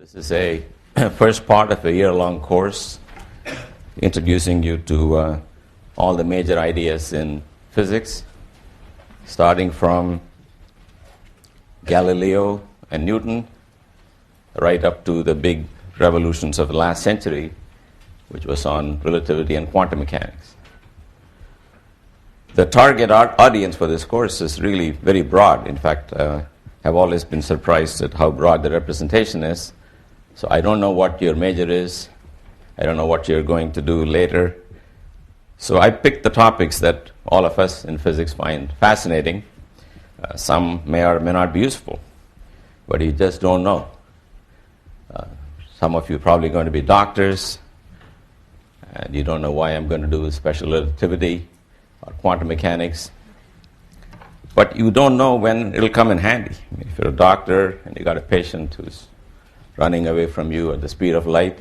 This is a first part of a year-long course introducing you to all the major ideas in physics, starting from Galileo and Newton, right up to the big revolutions of the last century, which was on relativity and quantum mechanics. The target audience for this course is really very broad. In fact, I've always been surprised at how broad the representation is. So I don't know what your major is. I don't know what you're going to do later. So I picked the topics that all of us in physics find fascinating. Some may or may not be useful, but you just don't know. Some of you are probably going to be doctors, and you don't know why I'm going to do special relativity or quantum mechanics. But you don't know when it'll come in handy. If you're a doctor and you got a patient who's running away from you at the speed of light,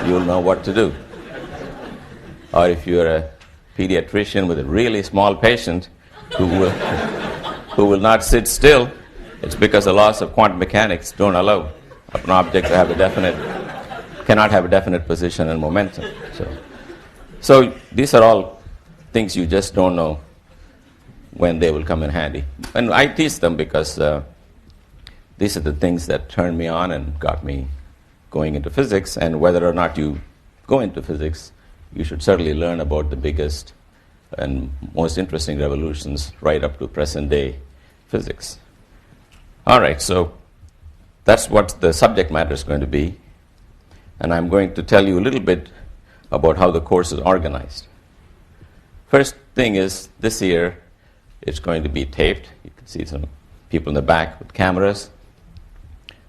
you'll know what to do. Or if you're a pediatrician with a really small patient who will not sit still, it's because the laws of quantum mechanics don't allow an object to have cannot have a definite position and momentum. So these are all things you just don't know when they will come in handy. And I teach them because these are the things that turned me on and got me going into physics. And whether or not you go into physics, you should certainly learn about the biggest and most interesting revolutions right up to present-day physics. All right, so that's what the subject matter is going to be. And I'm going to tell you a little bit about how the course is organized. First thing is, this year, it's going to be taped. You can see some people in the back with cameras.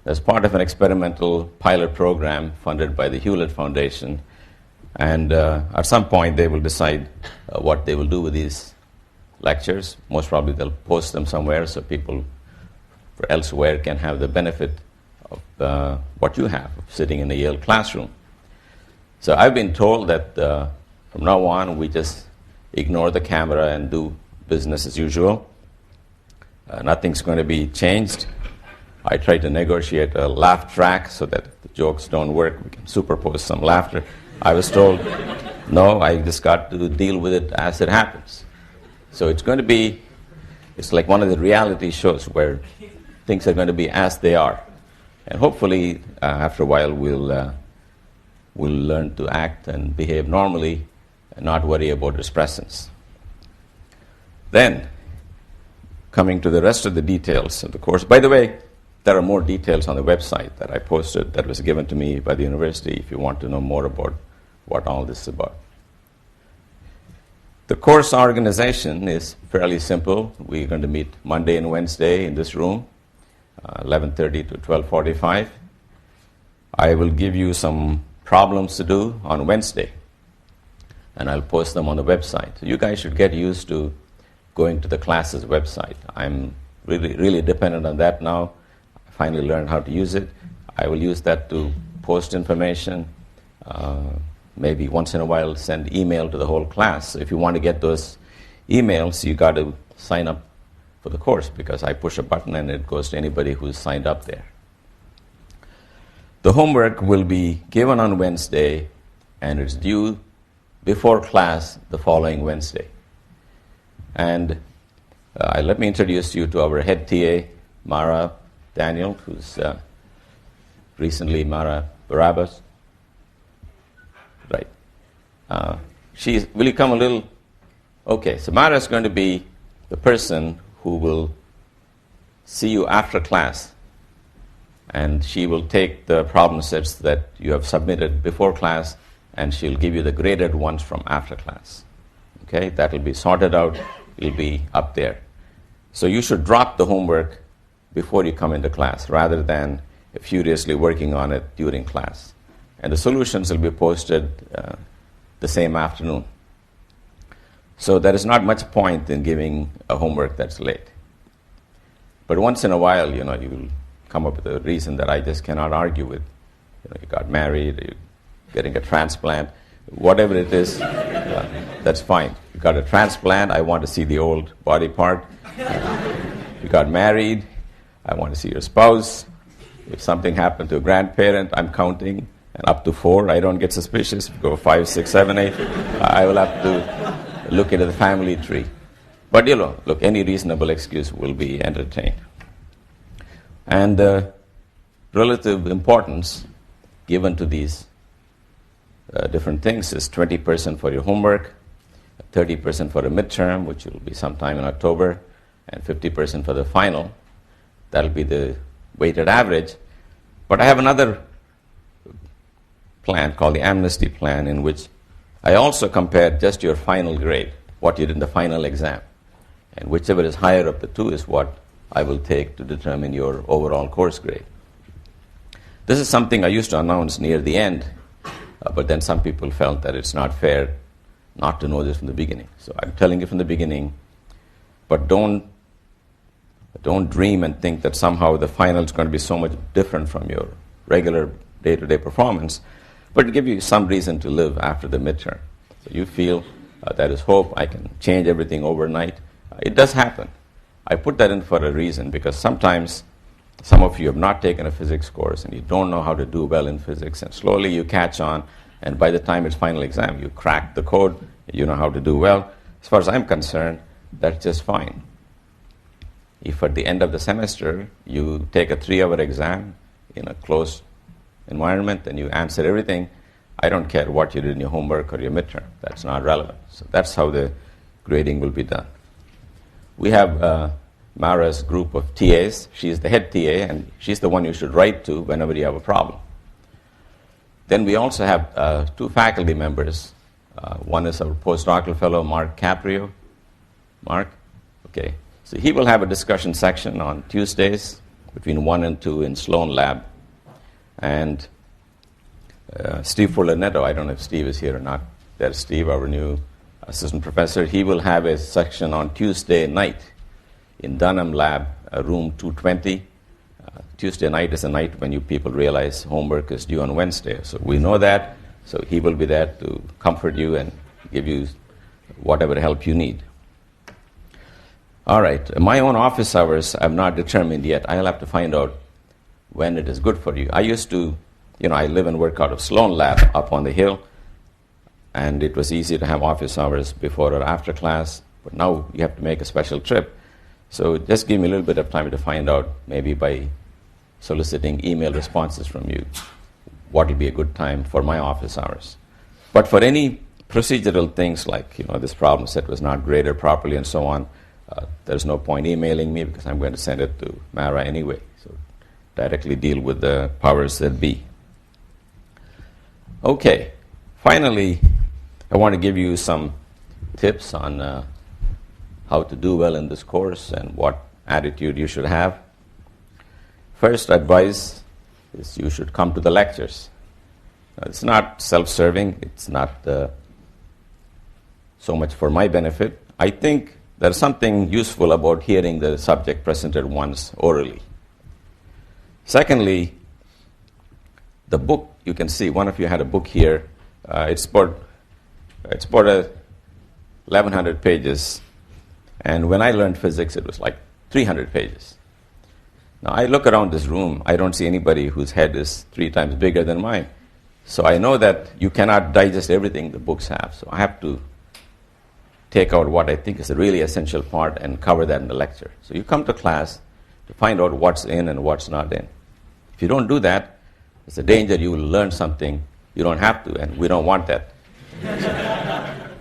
As part of an experimental pilot program funded by the Hewlett Foundation. And at some point, they will decide what they will do with these lectures. Most probably, they'll post them somewhere so people elsewhere can have the benefit of what you have of sitting in a Yale classroom. So I've been told that from now on, we just ignore the camera and do business as usual. Nothing's going to be changed. I tried to negotiate a laugh track so that if the jokes don't work, we can superpose some laughter. I was told, no, I just got to deal with it as it happens. So it's like one of the reality shows where things are going to be as they are. And hopefully, after a while, we'll learn to act and behave normally and not worry about its presence. Then, coming to the rest of the details of the course. By the way, there are more details on the website that I posted that was given to me by the university if you want to know more about what all this is about. The course organization is fairly simple. We're going to meet Monday and Wednesday in this room, 11:30 to 12:45. I will give you some problems to do on Wednesday, and I'll post them on the website. So you guys should get used to going to the class's website. I'm really dependent on that now. I finally learned how to use it. I will use that to post information, maybe once in a while send email to the whole class. So if you want to get those emails, you got to sign up for the course because I push a button and it goes to anybody who's signed up there. The homework will be given on Wednesday and it's due before class the following Wednesday. And let me introduce you to our head TA, Mara Daniel, who's recently Mara Barabbas. Right. Will you come a little? Okay, so Mara is going to be the person who will see you after class. And she will take the problem sets that you have submitted before class, and she'll give you the graded ones from after class. Okay, that will be sorted out. It'll be up there. So you should drop the homework before you come into class rather than furiously working on it during class. And the solutions will be posted the same afternoon. So there is not much point in giving a homework that's late. But once in a while, you will come up with a reason that I just cannot argue with. You got married, you're getting a transplant, whatever it is, that's fine. You got a transplant, I want to see the old body part. You got married, I want to see your spouse. If something happened to a grandparent, I'm counting, and up to 4, I don't get suspicious. If you go 5, 6, 7, 8, I will have to look into the family tree. But look, any reasonable excuse will be entertained. And the relative importance given to these different things is 20% for your homework, 30% for a midterm, which will be sometime in October, and 50% for the final. That'll be the weighted average. But I have another plan called the amnesty plan, in which I also compare just your final grade, what you did in the final exam. And whichever is higher of the two is what I will take to determine your overall course grade. This is something I used to announce near the end, but then some people felt that it's not fair not to know this from the beginning. So I'm telling you from the beginning, but don't dream and think that somehow the final is going to be so much different from your regular day-to-day performance, but give you some reason to live after the midterm. So you feel there is hope, I can change everything overnight. It does happen. I put that in for a reason, because sometimes some of you have not taken a physics course and you don't know how to do well in physics, and slowly you catch on, and by the time it's final exam, you crack the code, you know how to do well. As far as I'm concerned, that's just fine. If at the end of the semester you take a 3-hour exam in a closed environment and you answer everything, I don't care what you did in your homework or your midterm. That's not relevant. So that's how the grading will be done. We have Mara's group of TAs. She's the head TA, and she's the one you should write to whenever you have a problem. Then we also have 2 faculty members. One is our postdoctoral fellow, Mark Caprio. Mark? Okay. So he will have a discussion section on Tuesdays between 1 and 2 in Sloan Lab. And Steve Furlanetto, I don't know if Steve is here or not. There's Steve, our new assistant professor. He will have a section on Tuesday night in Dunham Lab, room 220. Tuesday night is a night when you people realize homework is due on Wednesday. So we know that. So he will be there to comfort you and give you whatever help you need. All right. My own office hours I've not determined yet. I'll have to find out when it is good for you. I used to, I live and work out of Sloan Lab up on the hill, and it was easy to have office hours before or after class. But now you have to make a special trip. So just give me a little bit of time to find out, maybe by soliciting email responses from you, what will be a good time for my office hours. But for any procedural things like, this problem set was not graded properly and so on, there's no point emailing me, because I'm going to send it to Mara anyway. So directly deal with the powers that be. Okay. Finally, I want to give you some tips on how to do well in this course and what attitude you should have. First advice is you should come to the lectures. It's not self-serving. It's not so much for my benefit. I think there's something useful about hearing the subject presented once orally. Secondly, the book, you can see, one of you had a book here. It's about 1,100 pages. And when I learned physics, it was like 300 pages. Now, I look around this room, I don't see anybody whose head is 3 times bigger than mine. So I know that you cannot digest everything the books have. So I have to take out what I think is a really essential part and cover that in the lecture. So you come to class to find out what's in and what's not in. If you don't do that, there's a danger you will learn something you don't have to, and we don't want that.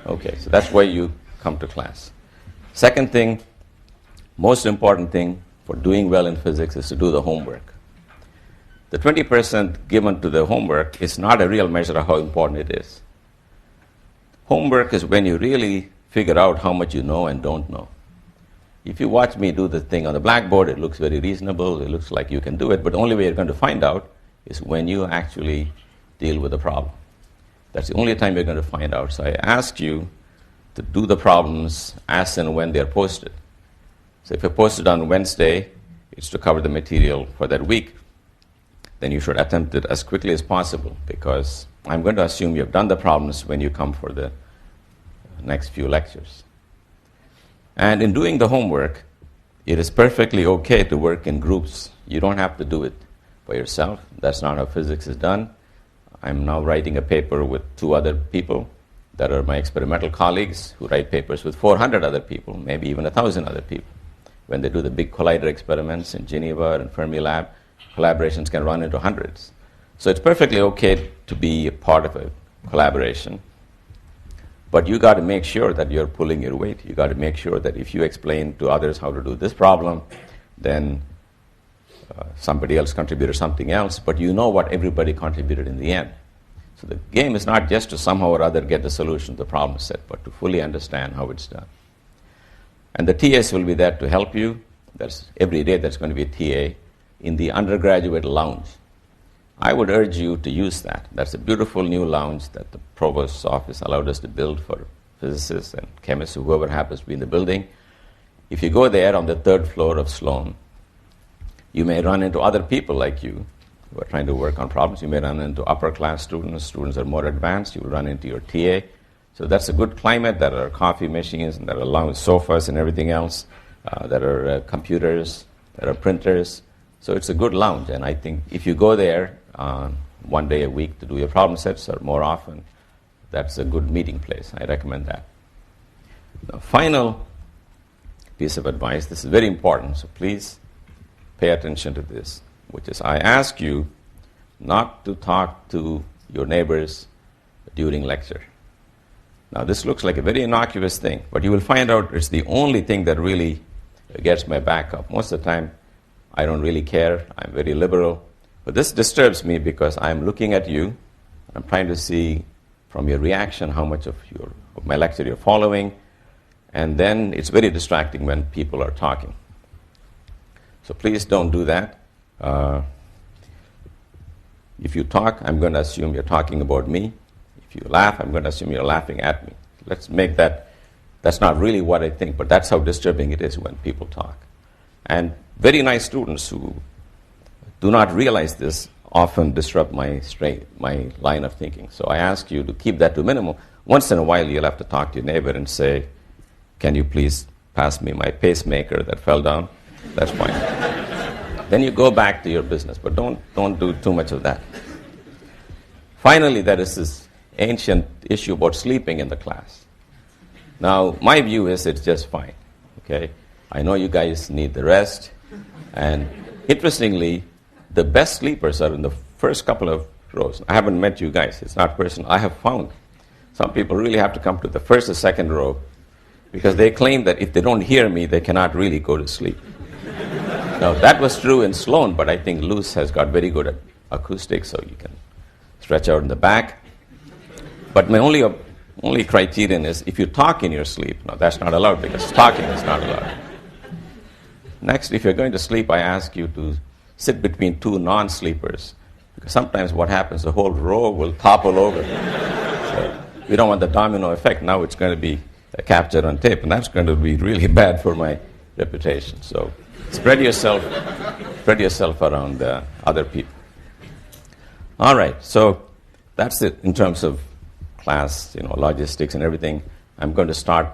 Okay, so that's why you come to class. Second thing, most important thing for doing well in physics is to do the homework. The 20% given to the homework is not a real measure of how important it is. Homework is when you really figure out how much you know and don't know. If you watch me do the thing on the blackboard, it looks very reasonable, it looks like you can do it, but the only way you're going to find out is when you actually deal with the problem. That's the only time you're going to find out. So I ask you to do the problems as and when they're posted. So if you're posted on Wednesday, it's to cover the material for that week. Then you should attempt it as quickly as possible, because I'm going to assume you've done the problems when you come for the next few lectures. And in doing the homework, it is perfectly okay to work in groups. You don't have to do it by yourself. That's not how physics is done. I'm now writing a paper with 2 other people that are my experimental colleagues who write papers with 400 other people, maybe even 1,000 other people. When they do the big collider experiments in Geneva and Fermilab, collaborations can run into hundreds. So it's perfectly okay to be a part of a collaboration. But you got to make sure that you're pulling your weight. You got to make sure that if you explain to others how to do this problem, then somebody else contributed something else, but you know what everybody contributed in the end. So the game is not just to somehow or other get the solution to the problem set, but to fully understand how it's done. And the TAs will be there to help you. Every day there's going to be a TA in the undergraduate lounge. I would urge you to use that. That's a beautiful new lounge that the provost's office allowed us to build for physicists and chemists, whoever happens to be in the building. If you go there on the 3rd floor of Sloan, you may run into other people like you who are trying to work on problems. You may run into upper class students. Students are more advanced. You will run into your TA. So that's a good climate. There are coffee machines, and there are lounge sofas and everything else. There are computers. There are printers. So it's a good lounge. And I think if you go there 1 day a week to do your problem sets or more often, that's a good meeting place. I recommend that. The final piece of advice, this is very important, so please pay attention to this, which is I ask you not to talk to your neighbors during lecture. Now, this looks like a very innocuous thing, but you will find out it's the only thing that really gets my back up. Most of the time, I don't really care. I'm very liberal. But this disturbs me because I'm looking at you. I'm trying to see from your reaction how much of my lecture you're following. And then it's very distracting when people are talking. So please don't do that. If you talk, I'm going to assume you're talking about me. If you laugh, I'm going to assume you're laughing at me. Let's make that's not really what I think, but that's how disturbing it is when people talk. And very nice students who do not realize this often disrupt my line of thinking. So I ask you to keep that to a minimum. Once in a while, you'll have to talk to your neighbor and say, can you please pass me my pacemaker that fell down? That's fine. Then you go back to your business, but don't do too much of that. Finally, there is this ancient issue about sleeping in the class. Now, my view is it's just fine. Okay, I know you guys need the rest, and interestingly, the best sleepers are in the first couple of rows. I haven't met you guys. It's not personal. I have found some people really have to come to the first or second row because they claim that if they don't hear me, they cannot really go to sleep. Now, that was true in Sloan, but I think Luce has got very good at acoustics, so you can stretch out in the back. But my only criterion is if you talk in your sleep. No, that's not allowed because talking is not allowed. Next, if you're going to sleep, I ask you to sit between 2 non-sleepers, because sometimes what happens, the whole row will topple over. So we don't want the domino effect. Now it's going to be captured on tape, and that's going to be really bad for my reputation. So spread yourself around other people. All right, so that's it in terms of class, logistics and everything. I'm going to start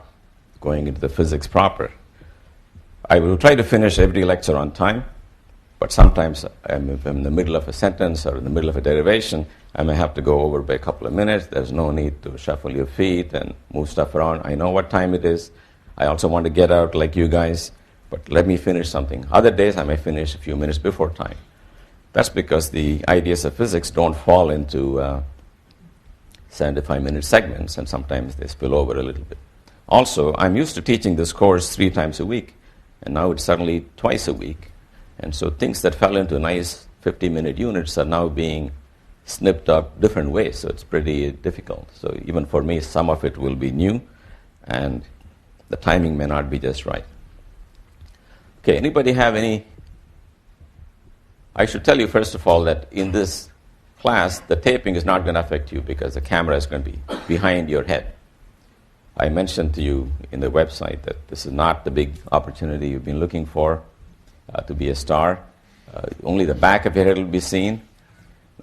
going into the physics proper. I will try to finish every lecture on time, but sometimes if I'm in the middle of a sentence or in the middle of a derivation, I may have to go over by a couple of minutes. There's no need to shuffle your feet and move stuff around. I know what time it is. I also want to get out like you guys, but let me finish something. Other days I may finish a few minutes before time. That's because the ideas of physics don't fall into 75-minute segments, and sometimes they spill over a little bit. Also, I'm used to teaching this course 3 times a week, and now it's suddenly twice a week. And so things that fell into nice 50-minute units are now being snipped up different ways, so it's pretty difficult. So even for me, some of it will be new, and the timing may not be just right. Okay, anybody have any? I should tell you, first of all, that in this class, the taping is not going to affect you because the camera is going to be behind your head. I mentioned to you in the website that this is not the big opportunity you've been looking for to be a star. Only the back of your head will be seen.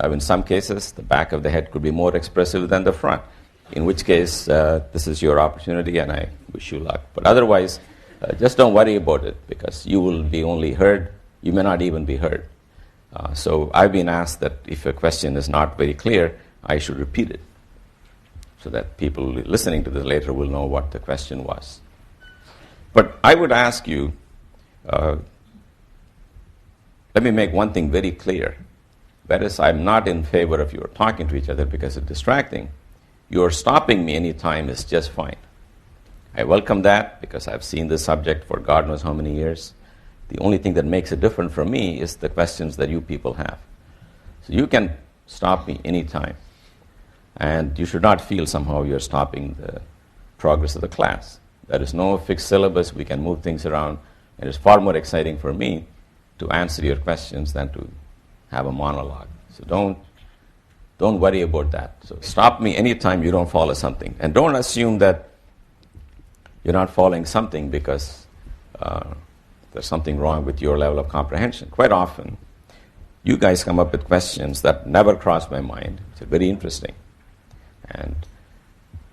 Now, in some cases, the back of the head could be more expressive than the front, in which case this is your opportunity, and I wish you luck. But otherwise, just don't worry about it because you will be only heard. You may not even be heard. So I've been asked that if a question is not very clear, I should repeat it so that people listening to this later will know what the question was. But I would ask you, let me make one thing very clear. That is, I'm not in favor of you talking to each other because it's distracting. Your stopping me anytime is just fine. I welcome that because I've seen this subject for God knows how many years. The only thing that makes it different from me is the questions that you people have. So you can stop me anytime. And you should not feel somehow you're stopping the progress of the class. There is no fixed syllabus. We can move things around. And it's far more exciting for me to answer your questions than to have a monologue. So don't worry about that. So stop me anytime you don't follow something. And don't assume that you're not following something because there's something wrong with your level of comprehension. Quite often, you guys come up with questions that never crossed my mind. It's very interesting. And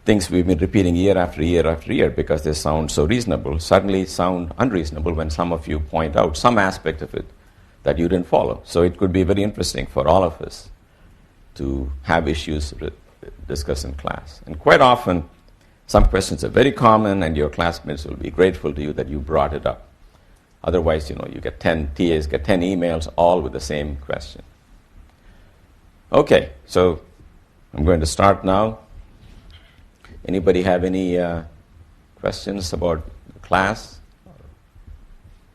things we've been repeating year after year after year because they sound so reasonable suddenly sound unreasonable when some of you point out some aspect of it that you didn't follow. So it could be very interesting for all of us to have issues discussed in class. And quite often, some questions are very common and your classmates will be grateful to you that you brought it up. Otherwise, you get 10 TAs, get 10 emails, all with the same question. Okay, so I'm going to start now. Anybody have any questions about the class,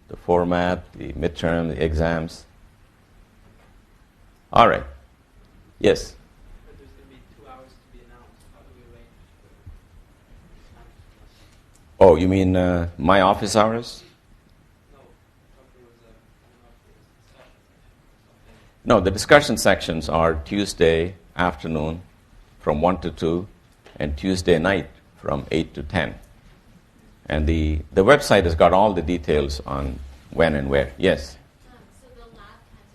the format, the midterm, the exams? All right. Yes? But there's going to be 2 hours to be announced. How do we arrange the time? Oh, you mean my office hours? No, I thought there was a discussion section or something. No, the discussion sections are Tuesday afternoon from 1 to 2 and Tuesday night from 8 to 10. And the website has got all the details on when and where. Yes? So the lab times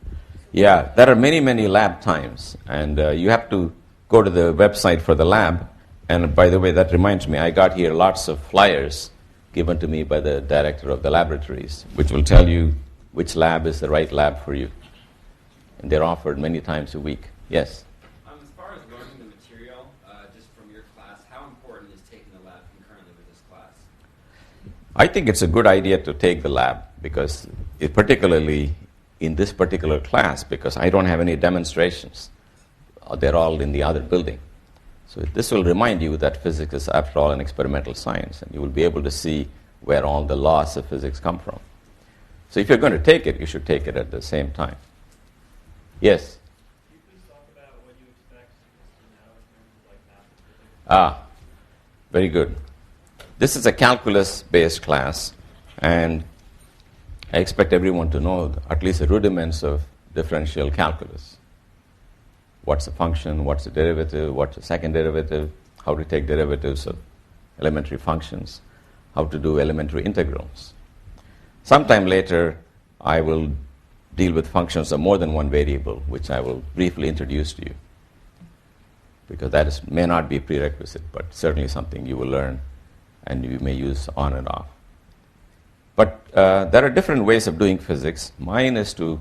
are still Yeah, there are many, many lab times. And you have to go to the website for the lab. And by the way, that reminds me, I got here lots of flyers given to me by the director of the laboratories, which will tell you which lab is the right lab for you. And they're offered many times a week. Yes? As far as learning the material, just from your class, how important is taking the lab concurrently with this class? I think it's a good idea to take the lab because particularly in this particular class, because I don't have any demonstrations. They're all in the other building. So this will remind you that physics is, after all, an experimental science, and you will be able to see where all the laws of physics come from. So if you're going to take it, you should take it at the same time. Yes? Can you please talk about what you expect now in terms of math? Very good. This is a calculus-based class, and I expect everyone to know at least the rudiments of differential calculus. What's a function, what's a derivative, what's a second derivative, how to take derivatives of elementary functions, how to do elementary integrals. Sometime later, I will deal with functions of more than one variable, which I will briefly introduce to you, because that may not be a prerequisite, but certainly something you will learn and you may use on and off. But there are different ways of doing physics. Mine is to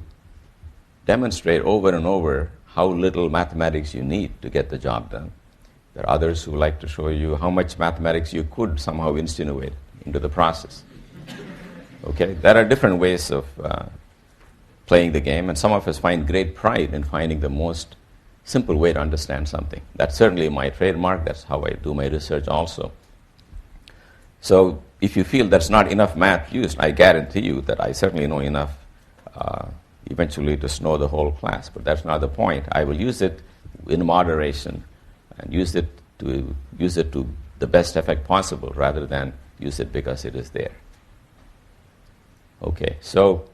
demonstrate over and over how little mathematics you need to get the job done. There are others who like to show you how much mathematics you could somehow insinuate into the process. Okay, there are different ways of playing the game, and some of us find great pride in finding the most simple way to understand something. That's certainly my trademark. That's how I do my research also. So if you feel there's not enough math used, I guarantee you that I certainly know enough eventually to know the whole class. But that's not the point. I will use it in moderation and use it to the best effect possible rather than use it because it is there. Okay, so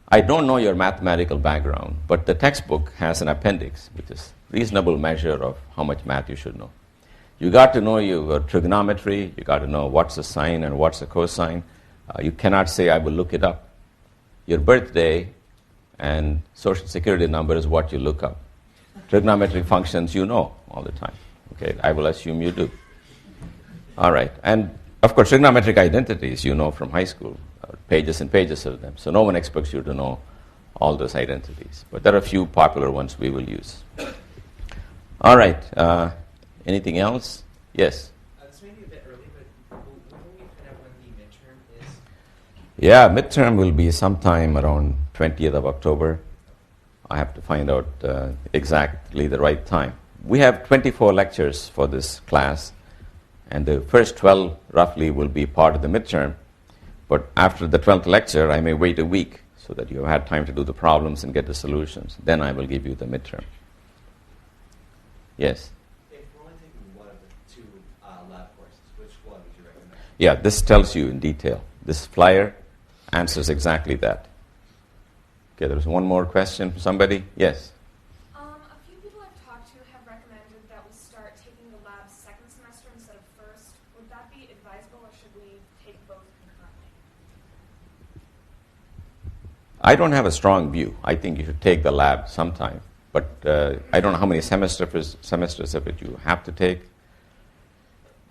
I don't know your mathematical background, but the textbook has an appendix, which is a reasonable measure of how much math you should know. You got to know your trigonometry, you got to know what's a sine and what's a cosine. You cannot say, I will look it up. Your birthday and social security number is what you look up. Trigonometric functions you know all the time. Okay, I will assume you do. All right, and of course trigonometric identities you know from high school, pages and pages of them. So no one expects you to know all those identities. But there are a few popular ones we will use. All right. Anything else? Yes? This may be a bit early, but will we find out when the midterm is? Yeah, midterm will be sometime around 20th of October. I have to find out exactly the right time. We have 24 lectures for this class, and the first 12 roughly will be part of the midterm. But after the 12th lecture, I may wait a week so that you have had time to do the problems and get the solutions. Then I will give you the midterm. Yes? If we're only taking one of the two lab courses, which one would you recommend? Yeah, this tells you in detail. This flyer answers exactly that. Okay, there's one more question from somebody. Yes? A few people I've talked to have recommended that we start taking the lab second semester instead of first. Would that be advisable, or should we take both concurrently? I don't have a strong view. I think you should take the lab sometime. But I don't know how many semesters of it you have to take.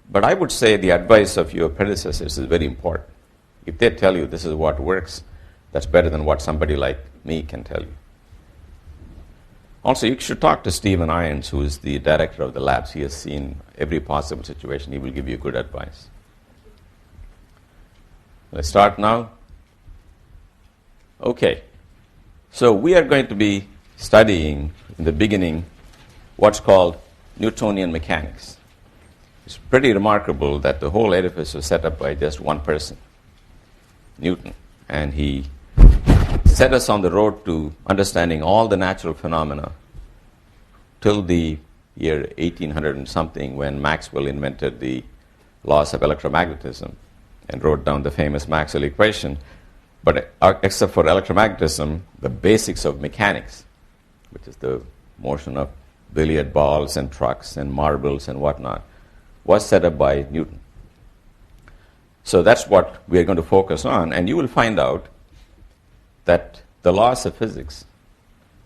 But I would say the advice of your predecessors is very important. If they tell you this is what works, that's better than what somebody like me can tell you. Also, you should talk to Stephen Irons, who is the director of the labs. He has seen every possible situation. He will give you good advice. Let's start now. Okay. So we are going to be studying in the beginning what's called Newtonian mechanics. It's pretty remarkable that the whole edifice was set up by just one person, Newton, and he set us on the road to understanding all the natural phenomena till the year 1800 and something, when Maxwell invented the laws of electromagnetism and wrote down the famous Maxwell equation. But except for electromagnetism, the basics of mechanics, which is the motion of billiard balls and trucks and marbles and whatnot, was set up by Newton. So that's what we are going to focus on, and you will find out that the laws of physics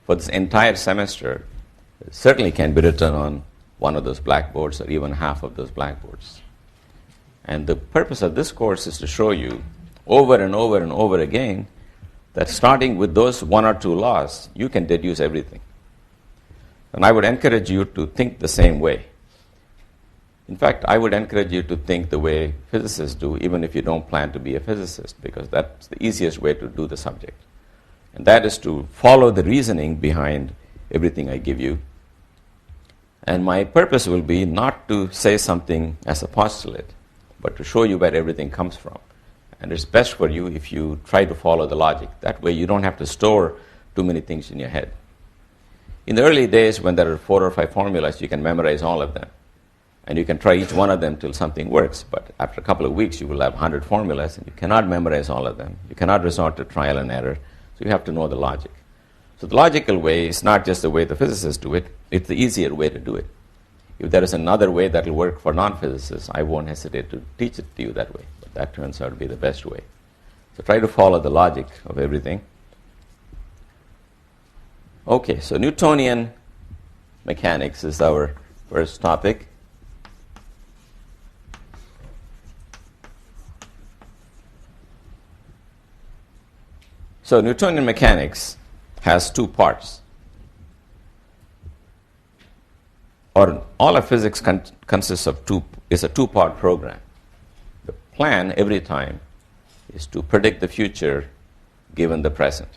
for this entire semester certainly can be written on one of those blackboards or even half of those blackboards. And the purpose of this course is to show you over and over and over again that starting with those one or two laws, you can deduce everything. And I would encourage you to think the same way. In fact, I would encourage you to think the way physicists do, even if you don't plan to be a physicist, because that's the easiest way to do the subject. And that is to follow the reasoning behind everything I give you. And my purpose will be not to say something as a postulate, but to show you where everything comes from. And it's best for you if you try to follow the logic. That way you don't have to store too many things in your head. In the early days, when there are 4 or 5 formulas, you can memorize all of them. And you can try each one of them till something works. But after a couple of weeks, you will have 100 formulas, and you cannot memorize all of them. You cannot resort to trial and error. So you have to know the logic. So the logical way is not just the way the physicists do it. It's the easier way to do it. If there is another way that will work for non-physicists, I won't hesitate to teach it to you that way. But that turns out to be the best way. So try to follow the logic of everything. Okay, so Newtonian mechanics is our first topic. So Newtonian mechanics has 2 parts. Or all of physics consists of is a 2-part program. The plan every time is to predict the future given the present.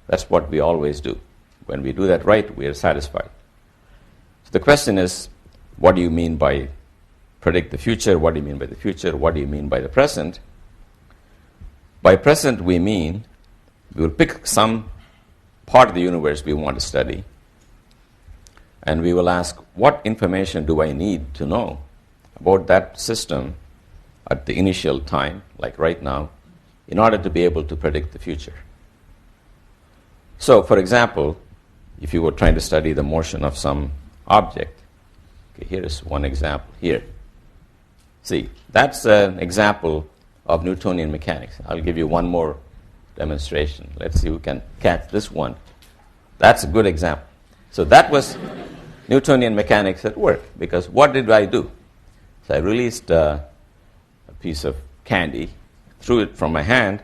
That's what we always do. When we do that right, we are satisfied. So the question is, what do you mean by predict the future? What do you mean by the future? What do you mean by the present? By present, we mean we will pick some part of the universe we want to study, and we will ask, what information do I need to know about that system at the initial time, like right now, in order to be able to predict the future? So, for example, if you were trying to study the motion of some object, okay, here is one example here. See, that's an example of Newtonian mechanics. I'll give you one more demonstration. Let's see who can catch this one. That's a good example. So that was Newtonian mechanics at work, because what did I do? So I released a piece of candy, threw it from my hand,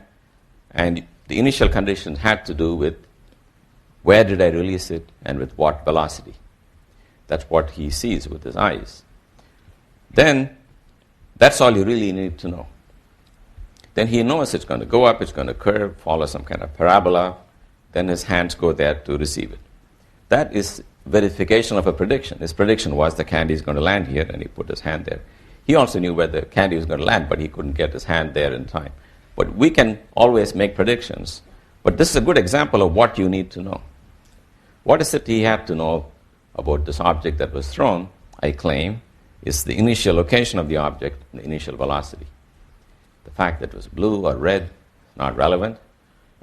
and the initial conditions had to do with where did I release it and with what velocity. That's what he sees with his eyes. Then, that's all you really need to know. Then he knows it's going to go up, it's going to curve, follow some kind of parabola. Then his hands go there to receive it. That is verification of a prediction. His prediction was the candy is going to land here, and he put his hand there. He also knew where the candy was going to land, but he couldn't get his hand there in time. But we can always make predictions. But this is a good example of what you need to know. What is it he had to know about this object that was thrown? I claim is the initial location of the object and the initial velocity. The fact that it was blue or red is not relevant.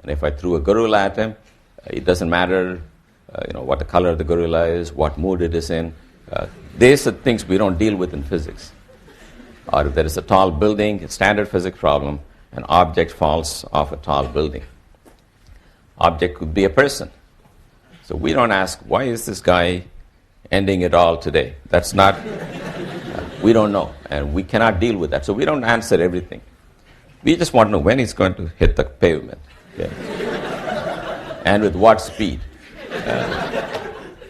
And if I threw a gorilla at him, it doesn't matter what the color of the gorilla is, what mood it is in. These are things we don't deal with in physics. Or if there is a tall building, a standard physics problem, an object falls off a tall building. Object could be a person. So we don't ask, why is this guy ending it all today? That's not, we don't know, and we cannot deal with that. So we don't answer everything. We just want to know when he's going to hit the pavement. Okay? And with what speed.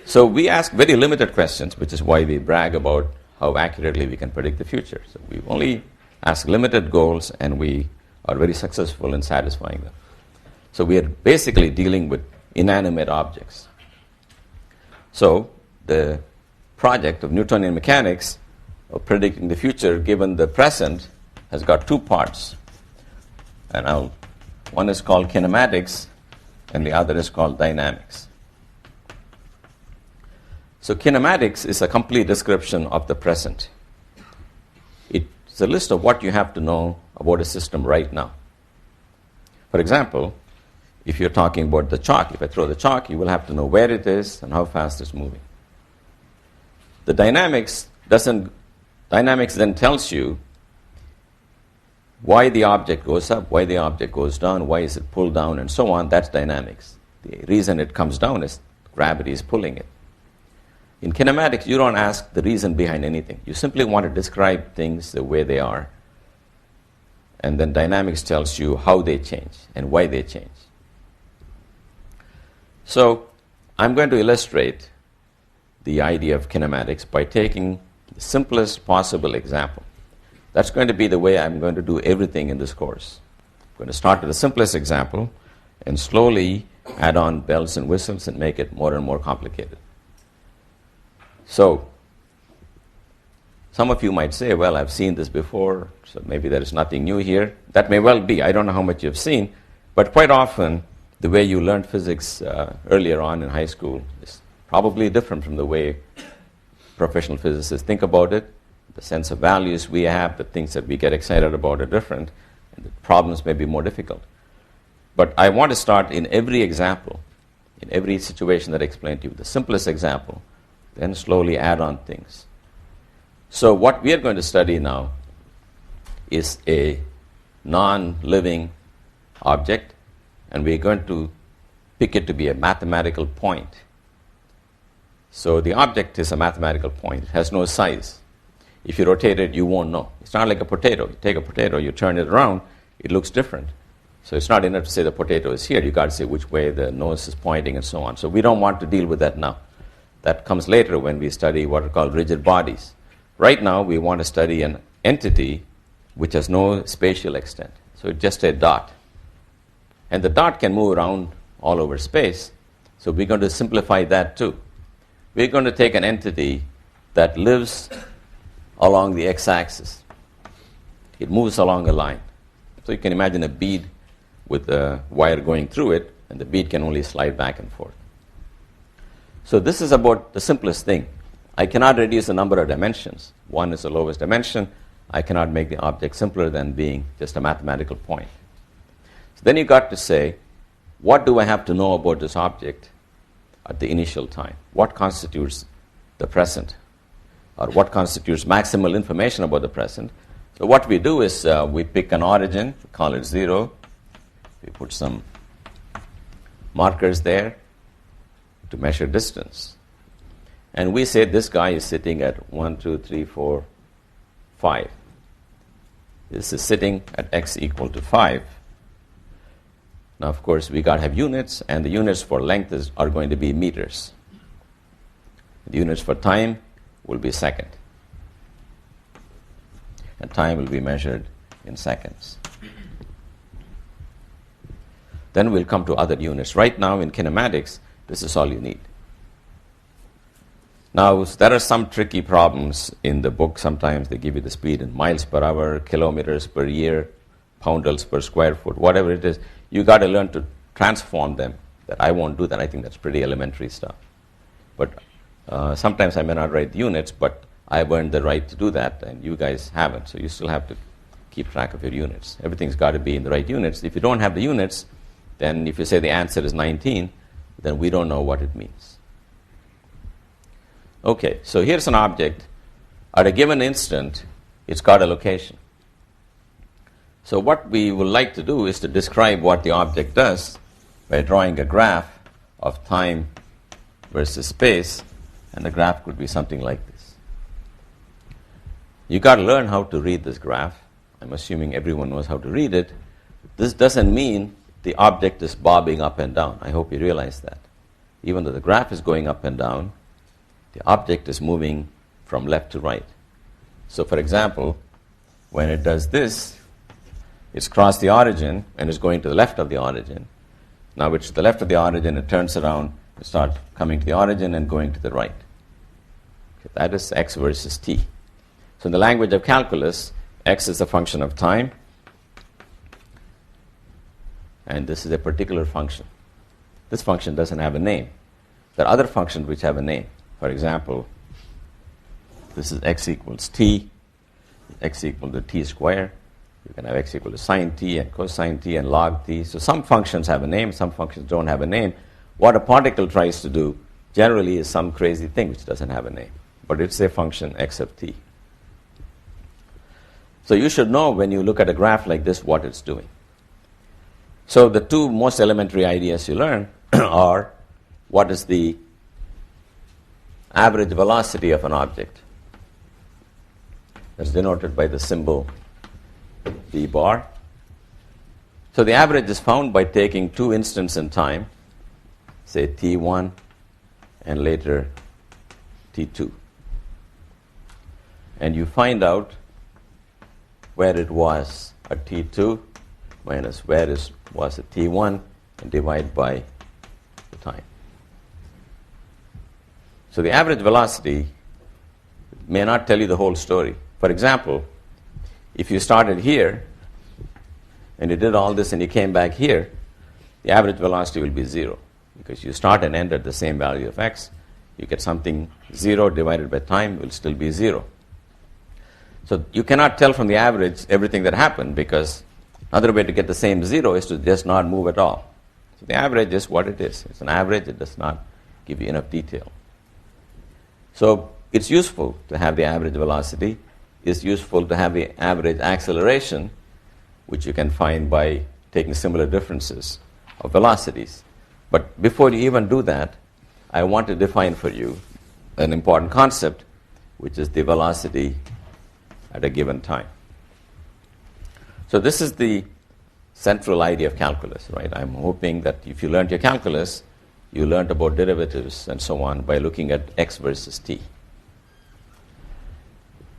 So we ask very limited questions, which is why we brag about how accurately we can predict the future. So we only ask limited goals, and we are very successful in satisfying them. So we are basically dealing with inanimate objects. So the project of Newtonian mechanics of predicting the future given the present has got two parts. And one is called kinematics, and the other is called dynamics. So kinematics is a complete description of the present. It's a list of what you have to know about a system right now. For example, if you're talking about the chalk, if I throw the chalk, you will have to know where it is and how fast it's moving. The dynamics then tells you why the object goes up, why the object goes down, why is it pulled down, and so on. That's dynamics. The reason it comes down is gravity is pulling it. In kinematics, you don't ask the reason behind anything. You simply want to describe things the way they are. And then dynamics tells you how they change and why they change. So I'm going to illustrate the idea of kinematics by taking the simplest possible example. That's going to be the way I'm going to do everything in this course. I'm going to start with the simplest example and slowly add on bells and whistles and make it more and more complicated. So some of you might say, well, I've seen this before, so maybe there is nothing new here. That may well be. I don't know how much you've seen, but quite often the way you learned physics earlier on in high school is probably different from the way professional physicists think about it. The sense of values we have, the things that we get excited about are different, and the problems may be more difficult. But I want to start in every example, in every situation that I explained to you, the simplest example, then slowly add on things. So what we are going to study now is a non-living object, and we're going to pick it to be a mathematical point. So the object is a mathematical point. It has no size. If you rotate it, you won't know. It's not like a potato. You take a potato, you turn it around, it looks different. So it's not enough to say the potato is here. You've got to say which way the nose is pointing and so on. So we don't want to deal with that now. That comes later when we study what are called rigid bodies. Right now, we want to study an entity which has no spatial extent. So it's just a dot. And the dot can move around all over space. So we're going to simplify that too. We're going to take an entity that lives along the x-axis. It moves along a line. So you can imagine a bead with a wire going through it, and the bead can only slide back and forth. So this is about the simplest thing. I cannot reduce the number of dimensions. 1 is the lowest dimension. I cannot make the object simpler than being just a mathematical point. So then you got to say, what do I have to know about this object at the initial time? What constitutes the present? Or what constitutes maximal information about the present? So what we do is we pick an origin, we call it 0. We put some markers there to measure distance. And we say this guy is sitting at 1, 2, 3, 4, 5. This is sitting at x equal to 5. Now, of course, we got to have units, and the units for length are going to be meters. The units for time will be second. And time will be measured in seconds. Then we'll come to other units. Right now, in kinematics, this is all you need. Now, there are some tricky problems in the book. Sometimes they give you the speed in miles per hour, kilometers per year, poundals per square foot, whatever it is. You got to learn to transform them. That I won't do that. I think that's pretty elementary stuff. But sometimes I may not write the units, but I've earned the right to do that, and you guys haven't. So you still have to keep track of your units. Everything's got to be in the right units. If you don't have the units, then if you say the answer is 19, then we don't know what it means. Okay, so here's an object. At a given instant, it's got a location. So what we would like to do is to describe what the object does by drawing a graph of time versus space, and the graph could be something like this. You got to learn how to read this graph. I'm assuming everyone knows how to read it. This doesn't mean the object is bobbing up and down. I hope you realize that. Even though the graph is going up and down, the object is moving from left to right. So, for example, when it does this, it's crossed the origin and is going to the left of the origin. Now it's to the left of the origin, it turns around and starts coming to the origin and going to the right. Okay, that is x versus t. So in the language of calculus, x is a function of time, and this is a particular function. This function doesn't have a name. There are other functions which have a name. For example, this is x equals t, x equal to t squared. You can have x equal to sine t and cosine t and log t. So some functions have a name, some functions don't have a name. What a particle tries to do generally is some crazy thing which doesn't have a name. But it's a function x of t. So you should know when you look at a graph like this what it's doing. So the two most elementary ideas you learn are what is the average velocity of an object. That's denoted by the symbol v bar. So the average is found by taking two instants in time, say t1 and later t2. And you find out where it was at t2 minus where it was at t1 and divide by the time. So the average velocity may not tell you the whole story. For example, if you started here and you did all this and you came back here, the average velocity will be 0 because you start and end at the same value of x. You get something 0 divided by time will still be 0. So you cannot tell from the average everything that happened because another way to get the same 0 is to just not move at all. So the average is what it is. It's an average. It does not give you enough detail. So it's useful to have the average velocity. It's useful to have the average acceleration, which you can find by taking similar differences of velocities. But before you even do that, I want to define for you an important concept, which is the velocity at a given time. So this is the central idea of calculus, right? I'm hoping that if you learned your calculus, you learned about derivatives and so on by looking at x versus t.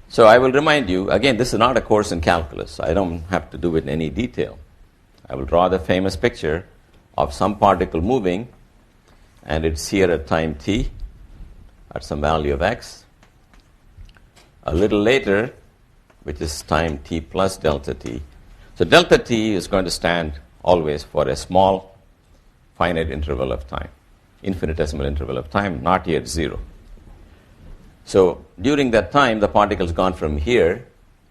So I will remind you, again, this is not a course in calculus. I don't have to do it in any detail. I will draw the famous picture of some particle moving, and it's here at time t, at some value of x. A little later, which is time t plus delta t. So delta t is going to stand always for a small, finite interval of time, infinitesimal interval of time, not yet 0. So during that time, the particle's gone from here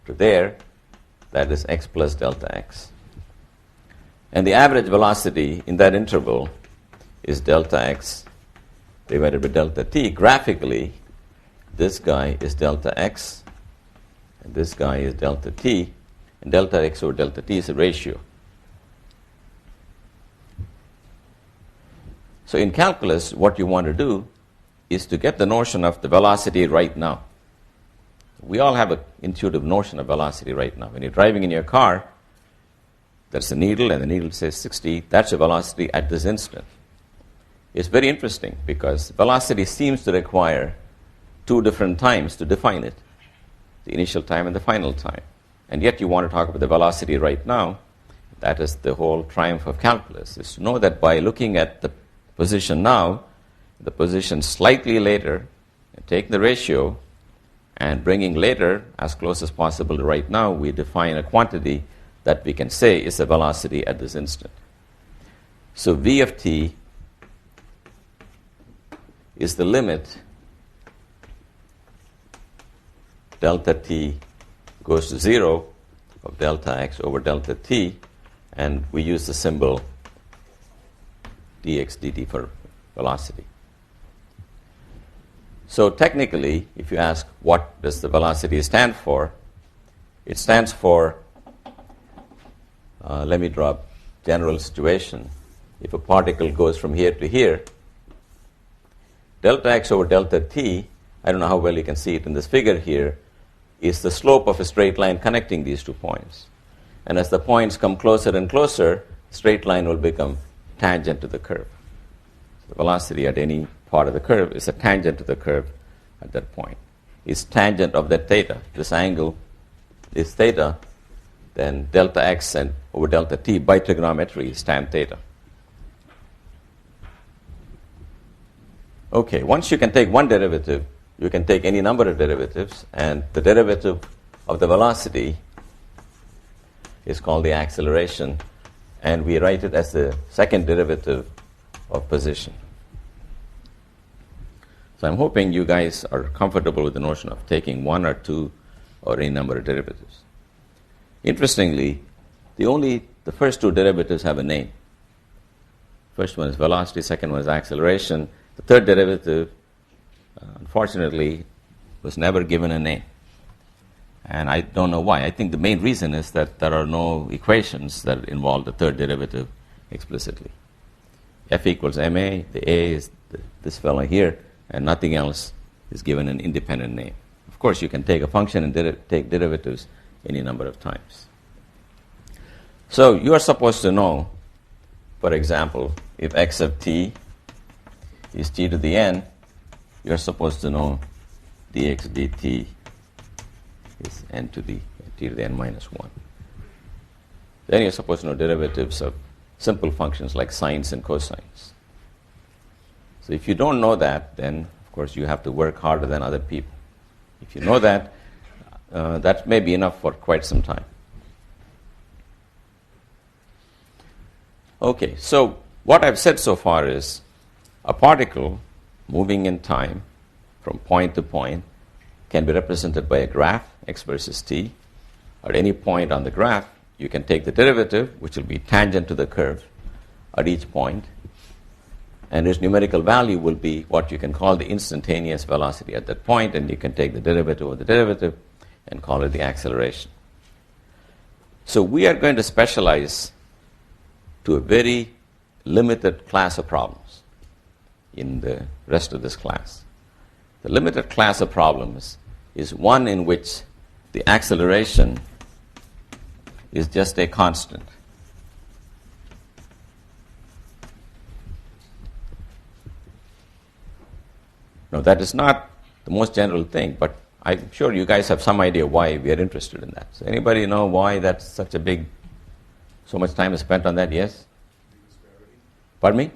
to there. That is x plus delta x. And the average velocity in that interval is delta x divided by delta t. Graphically, this guy is delta x, and this guy is delta t, and delta x over delta t is a ratio. So in calculus, what you want to do is to get the notion of the velocity right now. We all have an intuitive notion of velocity right now. When you're driving in your car, That's the needle, and the needle says 60. That's the velocity at this instant. It's very interesting because velocity seems to require two different times to define it, the initial time and the final time. And yet you want to talk about the velocity right now. That is the whole triumph of calculus, is to know that by looking at the position now, the position slightly later, and take the ratio, and bringing later as close as possible to right now, we define a quantity that we can say is the velocity at this instant. So v of t is the limit delta t goes to 0 of delta x over delta t, and we use the symbol dx dt for velocity. So technically, if you ask what does the velocity stand for, it stands for, let me draw a general situation. If a particle goes from here to here, delta x over delta t, I don't know how well you can see it in this figure here, is the slope of a straight line connecting these 2 points. And as the points come closer and closer, straight line will become tangent to the curve. The velocity at any part of the curve is a tangent to the curve at that point. It's tangent of that theta. This angle is theta, then delta x and over delta t by trigonometry is tan theta. Okay, once you can take one derivative, you can take any number of derivatives, and the derivative of the velocity is called the acceleration, and we write it as the second derivative of position. So I'm hoping you guys are comfortable with the notion of taking one or two or any number of derivatives. Interestingly, the first two derivatives have a name. First one is velocity, second one is acceleration. The third derivative, unfortunately, was never given a name. And I don't know why. I think the main reason is that there are no equations that involve the third derivative explicitly. F equals ma, the a is this fellow here, and nothing else is given an independent name. Of course, you can take a function and take derivatives any number of times. So you are supposed to know, for example, if x of t is t to the n, you are supposed to know dx dt is n to the t to the n minus 1. Then you're supposed to know derivatives of simple functions like sines and cosines. So if you don't know that, then, of course, you have to work harder than other people. If you know that, that may be enough for quite some time. Okay, so what I've said so far is a particle moving in time from point to point can be represented by a graph, x versus t. At any point on the graph, you can take the derivative, which will be tangent to the curve at each point, and its numerical value will be what you can call the instantaneous velocity at that point, and you can take the derivative of the derivative and call it the acceleration. So we are going to specialize to a very limited class of problems in the rest of this class. The limited class of problems is one in which the acceleration is just a constant. Now, that is not the most general thing, but I'm sure you guys have some idea why we are interested in that. So anybody know why that's such a big, so much time is spent on that? Yes? Pardon me?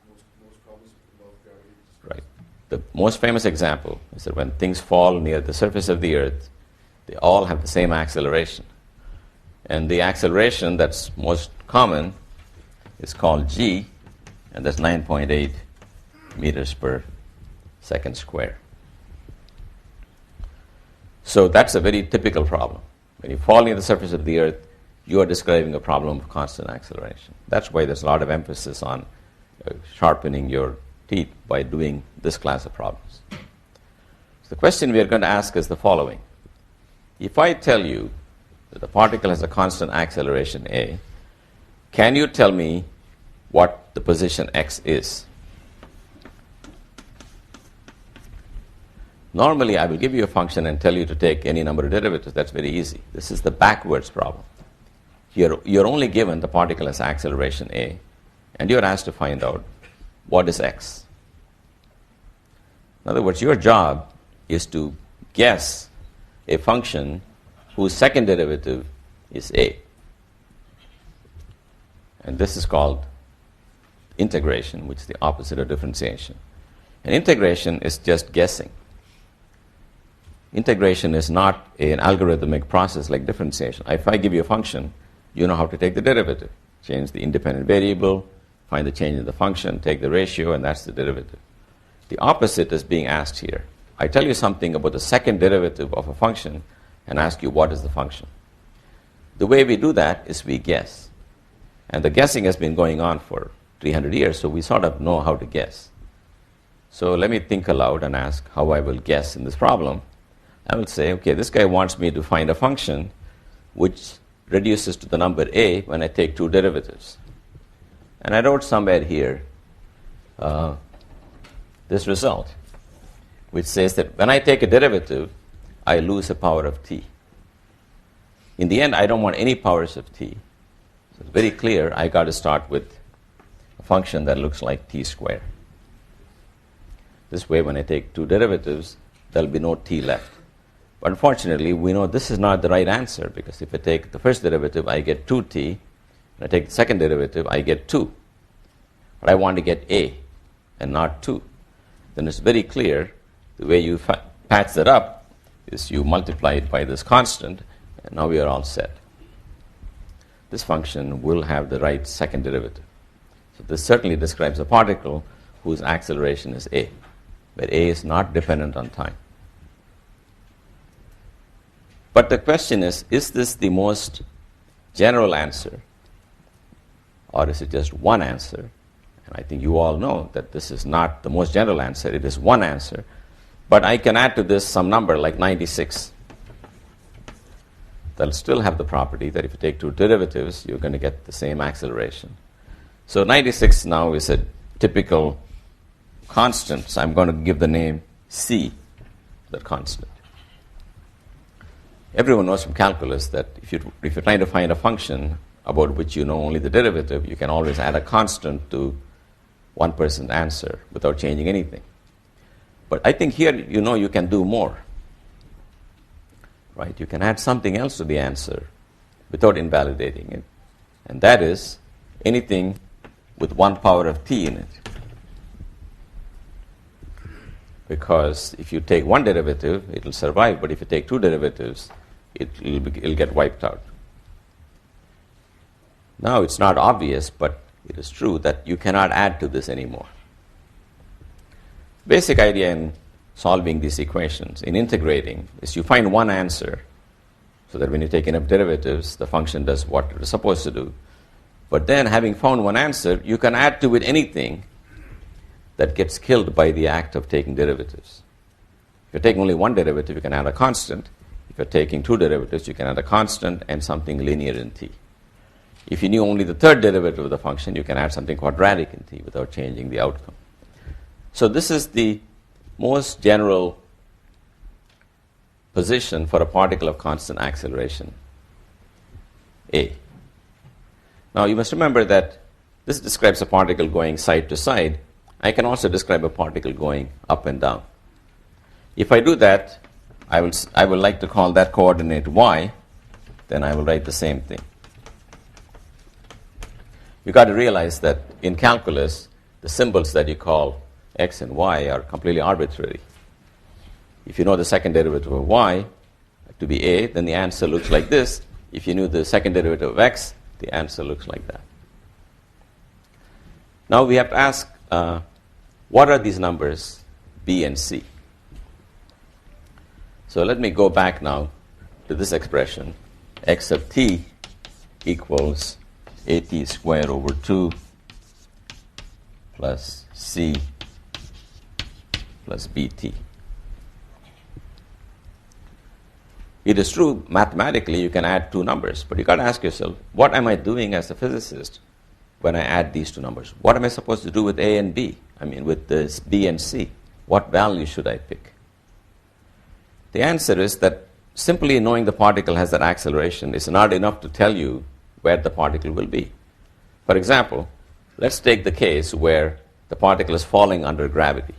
Most problems involve gravity. Right. The most famous example is that when things fall near the surface of the Earth, they all have the same acceleration. And the acceleration that's most common is called g, and that's 9.8 meters per second square. So that's a very typical problem. When you fall near the surface of the Earth, you are describing a problem of constant acceleration. That's why there's a lot of emphasis on sharpening your teeth by doing this class of problems. So the question we are going to ask is the following. If I tell you that the particle has a constant acceleration a, can you tell me what the position x is? Normally, I will give you a function and tell you to take any number of derivatives. That's very easy. This is the backwards problem. You're only given the particle as acceleration a, and you're asked to find out what is x. In other words, your job is to guess a function whose second derivative is a. And this is called integration, which is the opposite of differentiation. And integration is just guessing. Integration is not an algorithmic process like differentiation. If I give you a function, you know how to take the derivative. Change the independent variable, find the change in the function, take the ratio, and that's the derivative. The opposite is being asked here. I tell you something about the second derivative of a function and ask you what is the function. The way we do that is we guess. And the guessing has been going on for 300 years, so we sort of know how to guess. So let me think aloud and ask how I will guess in this problem. I will say, okay, this guy wants me to find a function which reduces to the number a when I take two derivatives. And I wrote somewhere here this result, which says that when I take a derivative, I lose a power of t. In the end, I don't want any powers of t. So it's very clear I got to start with a function that looks like t squared. This way, when I take two derivatives, there'll be no t left. But unfortunately, we know this is not the right answer, because if I take the first derivative, I get 2t. When I take the second derivative, I get 2. But I want to get a and not 2. Then it's very clear the way you patch that up is you multiply it by this constant, and now we are all set. This function will have the right second derivative. So this certainly describes a particle whose acceleration is a, where a is not dependent on time. But the question is this the most general answer, or is it just one answer? And I think you all know that this is not the most general answer. It is one answer. But I can add to this some number like 96. That'll still have the property that if you take two derivatives, you're going to get the same acceleration. So 96 now is a typical constant. So I'm going to give the name c, that constant. Everyone knows from calculus that if you're trying to find a function about which you know only the derivative, you can always add a constant to one person's answer without changing anything. But I think here you can do more. Right? You can add something else to the answer without invalidating it. And that is anything with one power of t in it. Because if you take one derivative, it will survive. But if you take two derivatives, it'll get wiped out. Now, it's not obvious, but it is true that you cannot add to this anymore. Basic idea in solving these equations, in integrating, is you find one answer so that when you take enough derivatives, the function does what it is supposed to do. But then, having found one answer, you can add to it anything that gets killed by the act of taking derivatives. If you're taking only one derivative, you can add a constant. If you're taking two derivatives, you can add a constant and something linear in t. If you knew only the third derivative of the function, you can add something quadratic in t without changing the outcome. So this is the most general position for a particle of constant acceleration, a. Now you must remember that this describes a particle going side to side. I can also describe a particle going up and down. If I do that, I would like to call that coordinate y, then I will write the same thing. You got to realize that in calculus, the symbols that you call x and y are completely arbitrary. If you know the second derivative of y to be a, then the answer looks like this. If you knew the second derivative of x, the answer looks like that. Now we have to ask, what are these numbers, b and c? So let me go back now to this expression. X of t equals at squared over 2 plus c plus bt. It is true, mathematically, you can add two numbers, but you got to ask yourself, what am I doing as a physicist when I add these two numbers? What am I supposed to do with a and b? I mean, with this b and c? What value should I pick? The answer is that simply knowing the particle has that acceleration is not enough to tell you where the particle will be. For example, let's take the case where the particle is falling under gravity.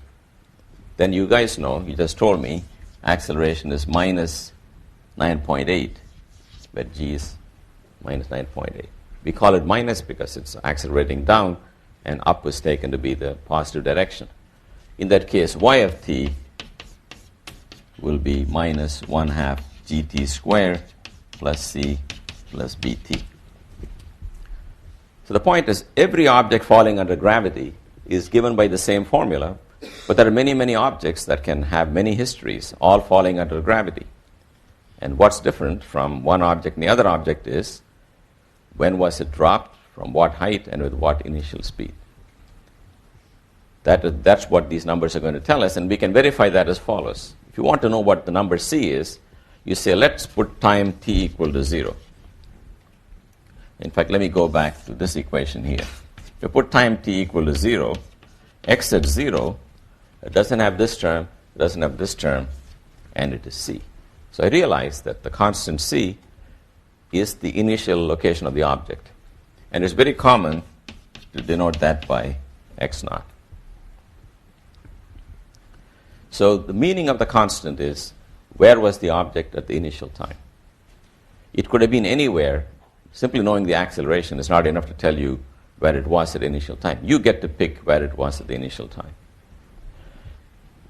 Then you guys know, you just told me, acceleration is minus 9.8, where g is minus 9.8. We call it minus because it's accelerating down, and up is taken to be the positive direction. In that case, y of t will be minus 1/2 gt squared plus c plus bt. So the point is, every object falling under gravity is given by the same formula, but there are many, many objects that can have many histories, all falling under gravity. And what's different from one object and the other object is, when was it dropped, from what height, and with what initial speed. That's what these numbers are going to tell us, and we can verify that as follows. If you want to know what the number c is, you say, let's put time t equal to 0. In fact, let me go back to this equation here. If you put time t equal to 0, x at 0, it doesn't have this term, it doesn't have this term, and it is c. So I realize that the constant c is the initial location of the object. And it's very common to denote that by x naught. So the meaning of the constant is, where was the object at the initial time? It could have been anywhere. Simply knowing the acceleration is not enough to tell you where it was at the initial time. You get to pick where it was at the initial time.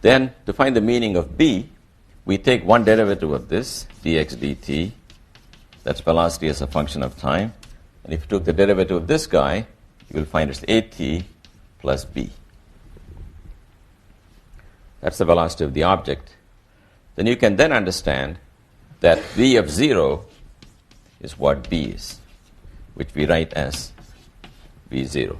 Then, to find the meaning of b, we take one derivative of this, dx dt. That's velocity as a function of time. And if you took the derivative of this guy, you will find it's at plus b. That's the velocity of the object. Then you can then understand that v of 0 is what b is, which we write as v0.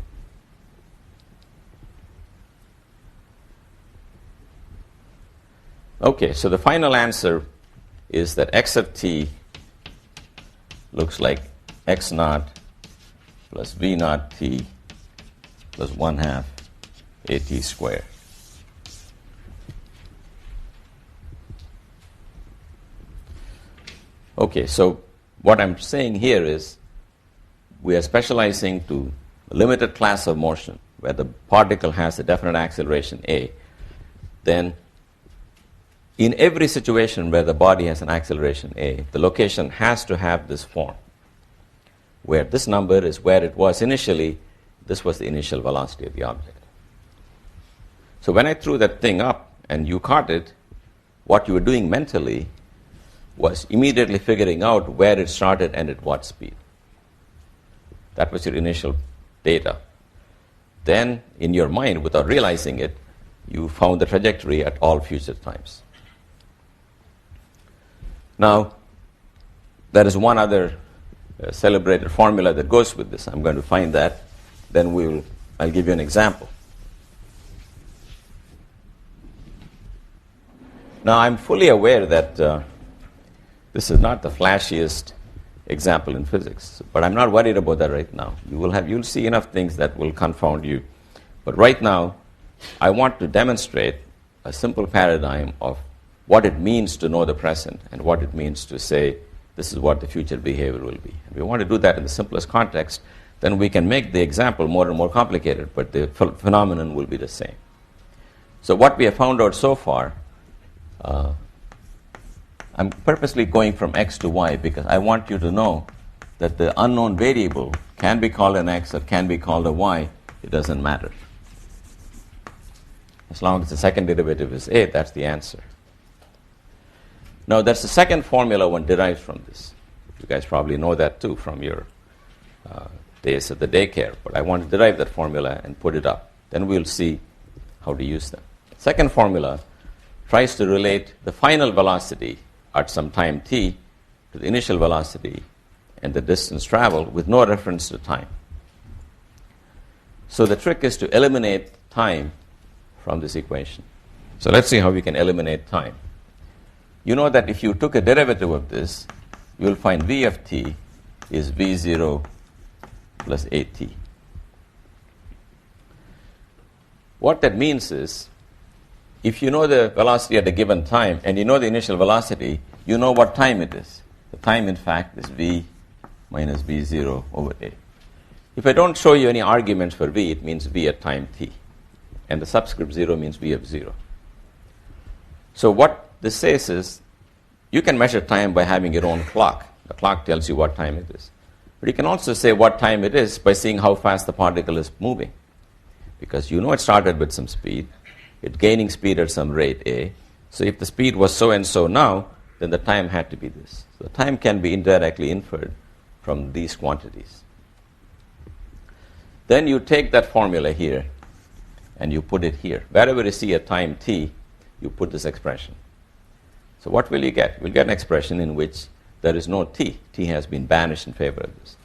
Okay, so the final answer is that x of t looks like x naught plus v naught t plus 1/2 at squared. Okay, so what I'm saying here is we are specializing to a limited class of motion where the particle has a definite acceleration a. Then in every situation where the body has an acceleration a, the location has to have this form, where this number is where it was initially, this was the initial velocity of the object. So when I threw that thing up and you caught it, what you were doing mentally was immediately figuring out where it started and at what speed. That was your initial data. Then, in your mind, without realizing it, you found the trajectory at all future times. Now, there is one other celebrated formula that goes with this. I'm going to find that. Then I'll give you an example. Now, I'm fully aware that this is not the flashiest example in physics, but I'm not worried about that right now. You'll see enough things that will confound you. But right now, I want to demonstrate a simple paradigm of what it means to know the present and what it means to say this is what the future behavior will be. And we want to do that in the simplest context. Then we can make the example more and more complicated, but the phenomenon will be the same. So what we have found out so far, I'm purposely going from x to y because I want you to know that the unknown variable can be called an x or can be called a y. It doesn't matter. As long as the second derivative is a, that's the answer. Now, there's the second formula one derives from this. You guys probably know that too from your days at the daycare. But I want to derive that formula and put it up. Then we'll see how to use them. Second formula tries to relate the final velocity at some time t to the initial velocity and the distance traveled with no reference to time. So the trick is to eliminate time from this equation. So let's see how we can eliminate time. You know that if you took a derivative of this, you will find v of t is v0 plus at. What that means is, if you know the velocity at a given time and you know the initial velocity, you know what time it is. The time, in fact, is v minus v0 over a. If I don't show you any arguments for v, it means v at time t. And the subscript 0 means v of 0. So what this says is, you can measure time by having your own clock. The clock tells you what time it is. But you can also say what time it is by seeing how fast the particle is moving. Because you know it started with some speed. It's gaining speed at some rate a. So if the speed was so and so now, then the time had to be this. So time can be indirectly inferred from these quantities. Then you take that formula here and you put it here. Wherever you see a time t, you put this expression. So what will you get? You'll get an expression in which there is no t. T has been banished in favor of this.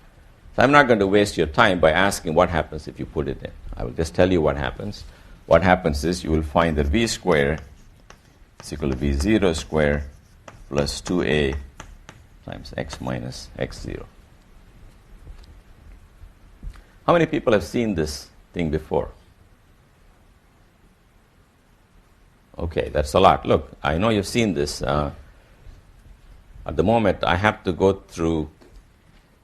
So I'm not going to waste your time by asking what happens if you put it in. I will just tell you what happens. What happens is you will find that v square is equal to v0 square plus 2a times x minus x0. How many people have seen this thing before? Okay, that's a lot. Look, I know you've seen this. At the moment, I have to go through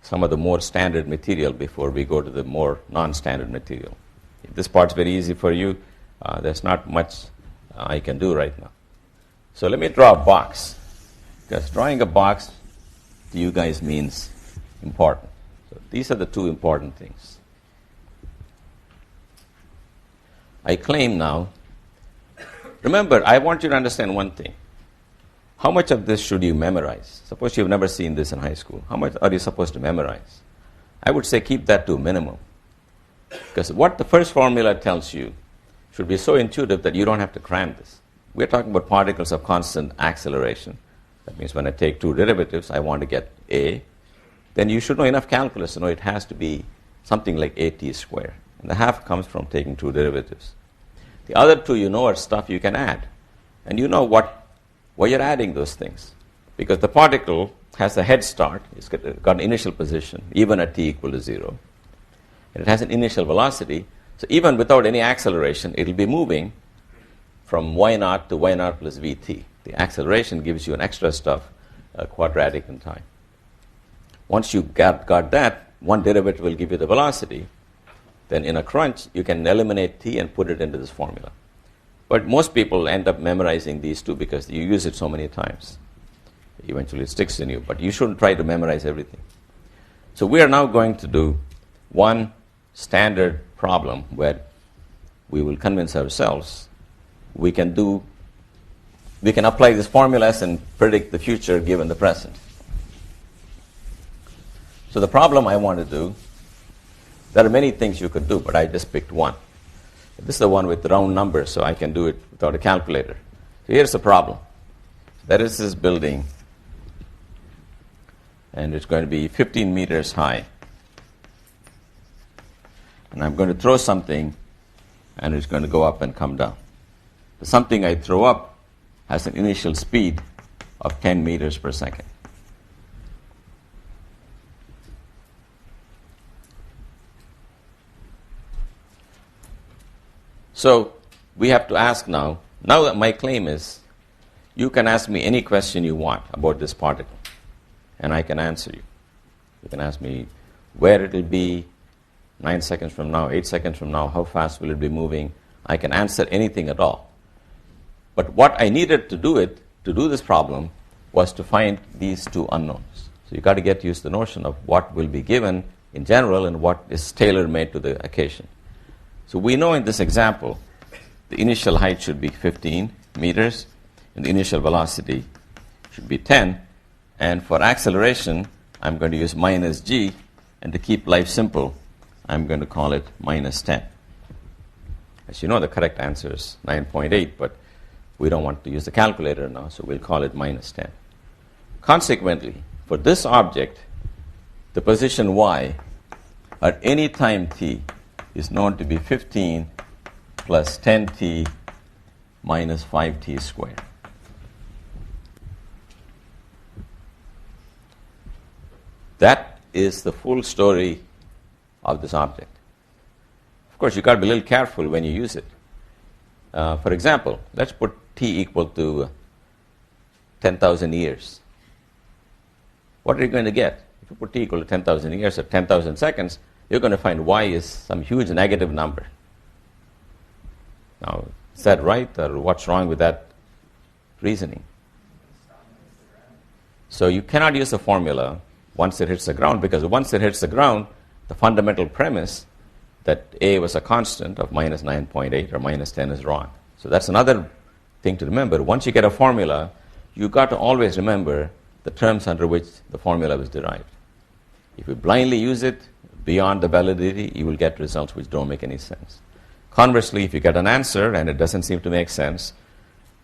some of the more standard material before we go to the more non-standard material. If this part's very easy for you, there's not much I can do right now. So let me draw a box, because drawing a box to you guys means important. So these are the two important things. I claim now, remember, I want you to understand one thing. How much of this should you memorize? Suppose you've never seen this in high school. How much are you supposed to memorize? I would say keep that to a minimum. Because what the first formula tells you should be so intuitive that you don't have to cram this. We're talking about particles of constant acceleration. That means when I take two derivatives, I want to get a. Then you should know enough calculus to know it has to be something like at squared. And the half comes from taking two derivatives. The other two you know are stuff you can add. And you know why you're adding those things. Because the particle has a head start. It's got an initial position, even at t equal to 0. And it has an initial velocity. So even without any acceleration, it will be moving from y0 to y0 plus vt. The acceleration gives you an extra stuff, quadratic in time. Once you got that, one derivative will give you the velocity. Then in a crunch, you can eliminate t and put it into this formula. But most people end up memorizing these two because you use it so many times. Eventually it sticks in you, but you shouldn't try to memorize everything. So we are now going to do one standard problem where we will convince ourselves we can apply these formulas and predict the future given the present. So the problem I want to do, there are many things you could do, but I just picked one. This is the one with the round numbers, so I can do it without a calculator. So here's the problem. There is this building, and it's going to be 15 meters high. And I'm going to throw something, and it's going to go up and come down. The something I throw up has an initial speed of 10 meters per second. So we have to ask now that my claim is, you can ask me any question you want about this particle, and I can answer you. You can ask me where it will be 9 seconds from now, 8 seconds from now, how fast will it be moving. I can answer anything at all. But what I needed to do this problem was to find these two unknowns. So you got to get used to the notion of what will be given in general and what is tailor-made to the occasion. So we know in this example, the initial height should be 15 meters, and the initial velocity should be 10. And for acceleration, I'm going to use minus g, and to keep life simple, I'm going to call it minus 10. As you know, the correct answer is 9.8, but we don't want to use the calculator now, so we'll call it minus 10. Consequently, for this object, the position y at any time t is known to be 15 plus 10t minus 5t squared. That is the full story of this object. Of course, you've got to be a little careful when you use it. For example, let's put t equal to 10,000 years. What are you going to get? If you put t equal to 10,000 years or 10,000 seconds, you're going to find y is some huge negative number. Now, is that right, or what's wrong with that reasoning? So you cannot use a formula once it hits the ground, because once it hits the ground, the fundamental premise that a was a constant of minus 9.8 or minus 10 is wrong. So that's another thing to remember. Once you get a formula, you've got to always remember the terms under which the formula was derived. If you blindly use it beyond the validity, you will get results which don't make any sense. Conversely, if you get an answer and it doesn't seem to make sense,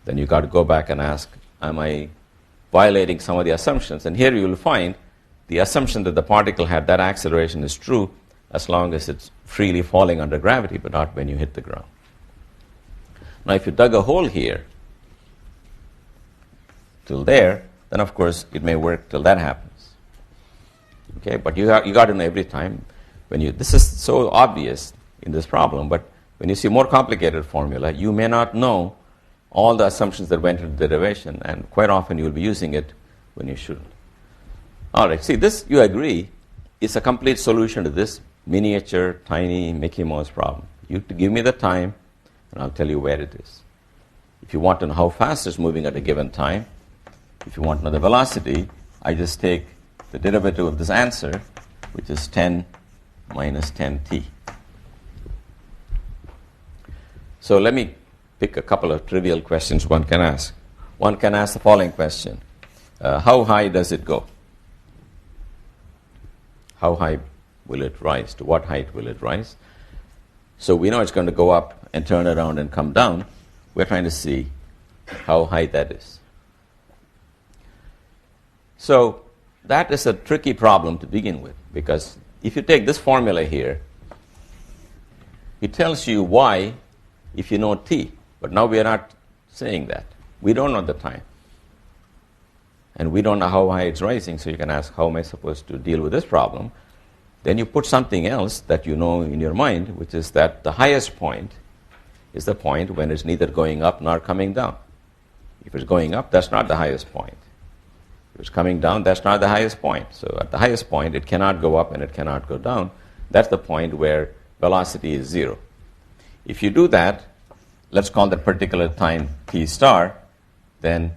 then you've got to go back and ask, am I violating some of the assumptions? And here you will find the assumption that the particle had that acceleration is true as long as it's freely falling under gravity, but not when you hit the ground. Now, if you dug a hole here till there, then of course it may work till that happens. Okay, but you got to know every time when you. This is so obvious in this problem, but when you see more complicated formula, you may not know all the assumptions that went into the derivation, and quite often you will be using it when you shouldn't. All right, see, this, you agree, is a complete solution to this miniature, tiny Mickey Mouse problem. You give me the time, and I'll tell you where it is. If you want to know how fast it's moving at a given time, if you want to know the velocity, I just take the derivative of this answer, which is 10 minus 10t. So let me pick a couple of trivial questions one can ask. One can ask the following question. How high does it go? How high will it rise? To what height will it rise? So we know it's going to go up and turn around and come down. We're trying to see how high that is. So that is a tricky problem to begin with, because if you take this formula here, it tells you y if you know t, but now we are not saying that. We don't know the time. And we don't know how high it's rising, so you can ask, how am I supposed to deal with this problem? Then you put something else that you know in your mind, which is that the highest point is the point when it's neither going up nor coming down. If it's going up, that's not the highest point. If it's coming down, that's not the highest point. So at the highest point, it cannot go up and it cannot go down. That's the point where velocity is 0. If you do that, let's call that particular time t star, then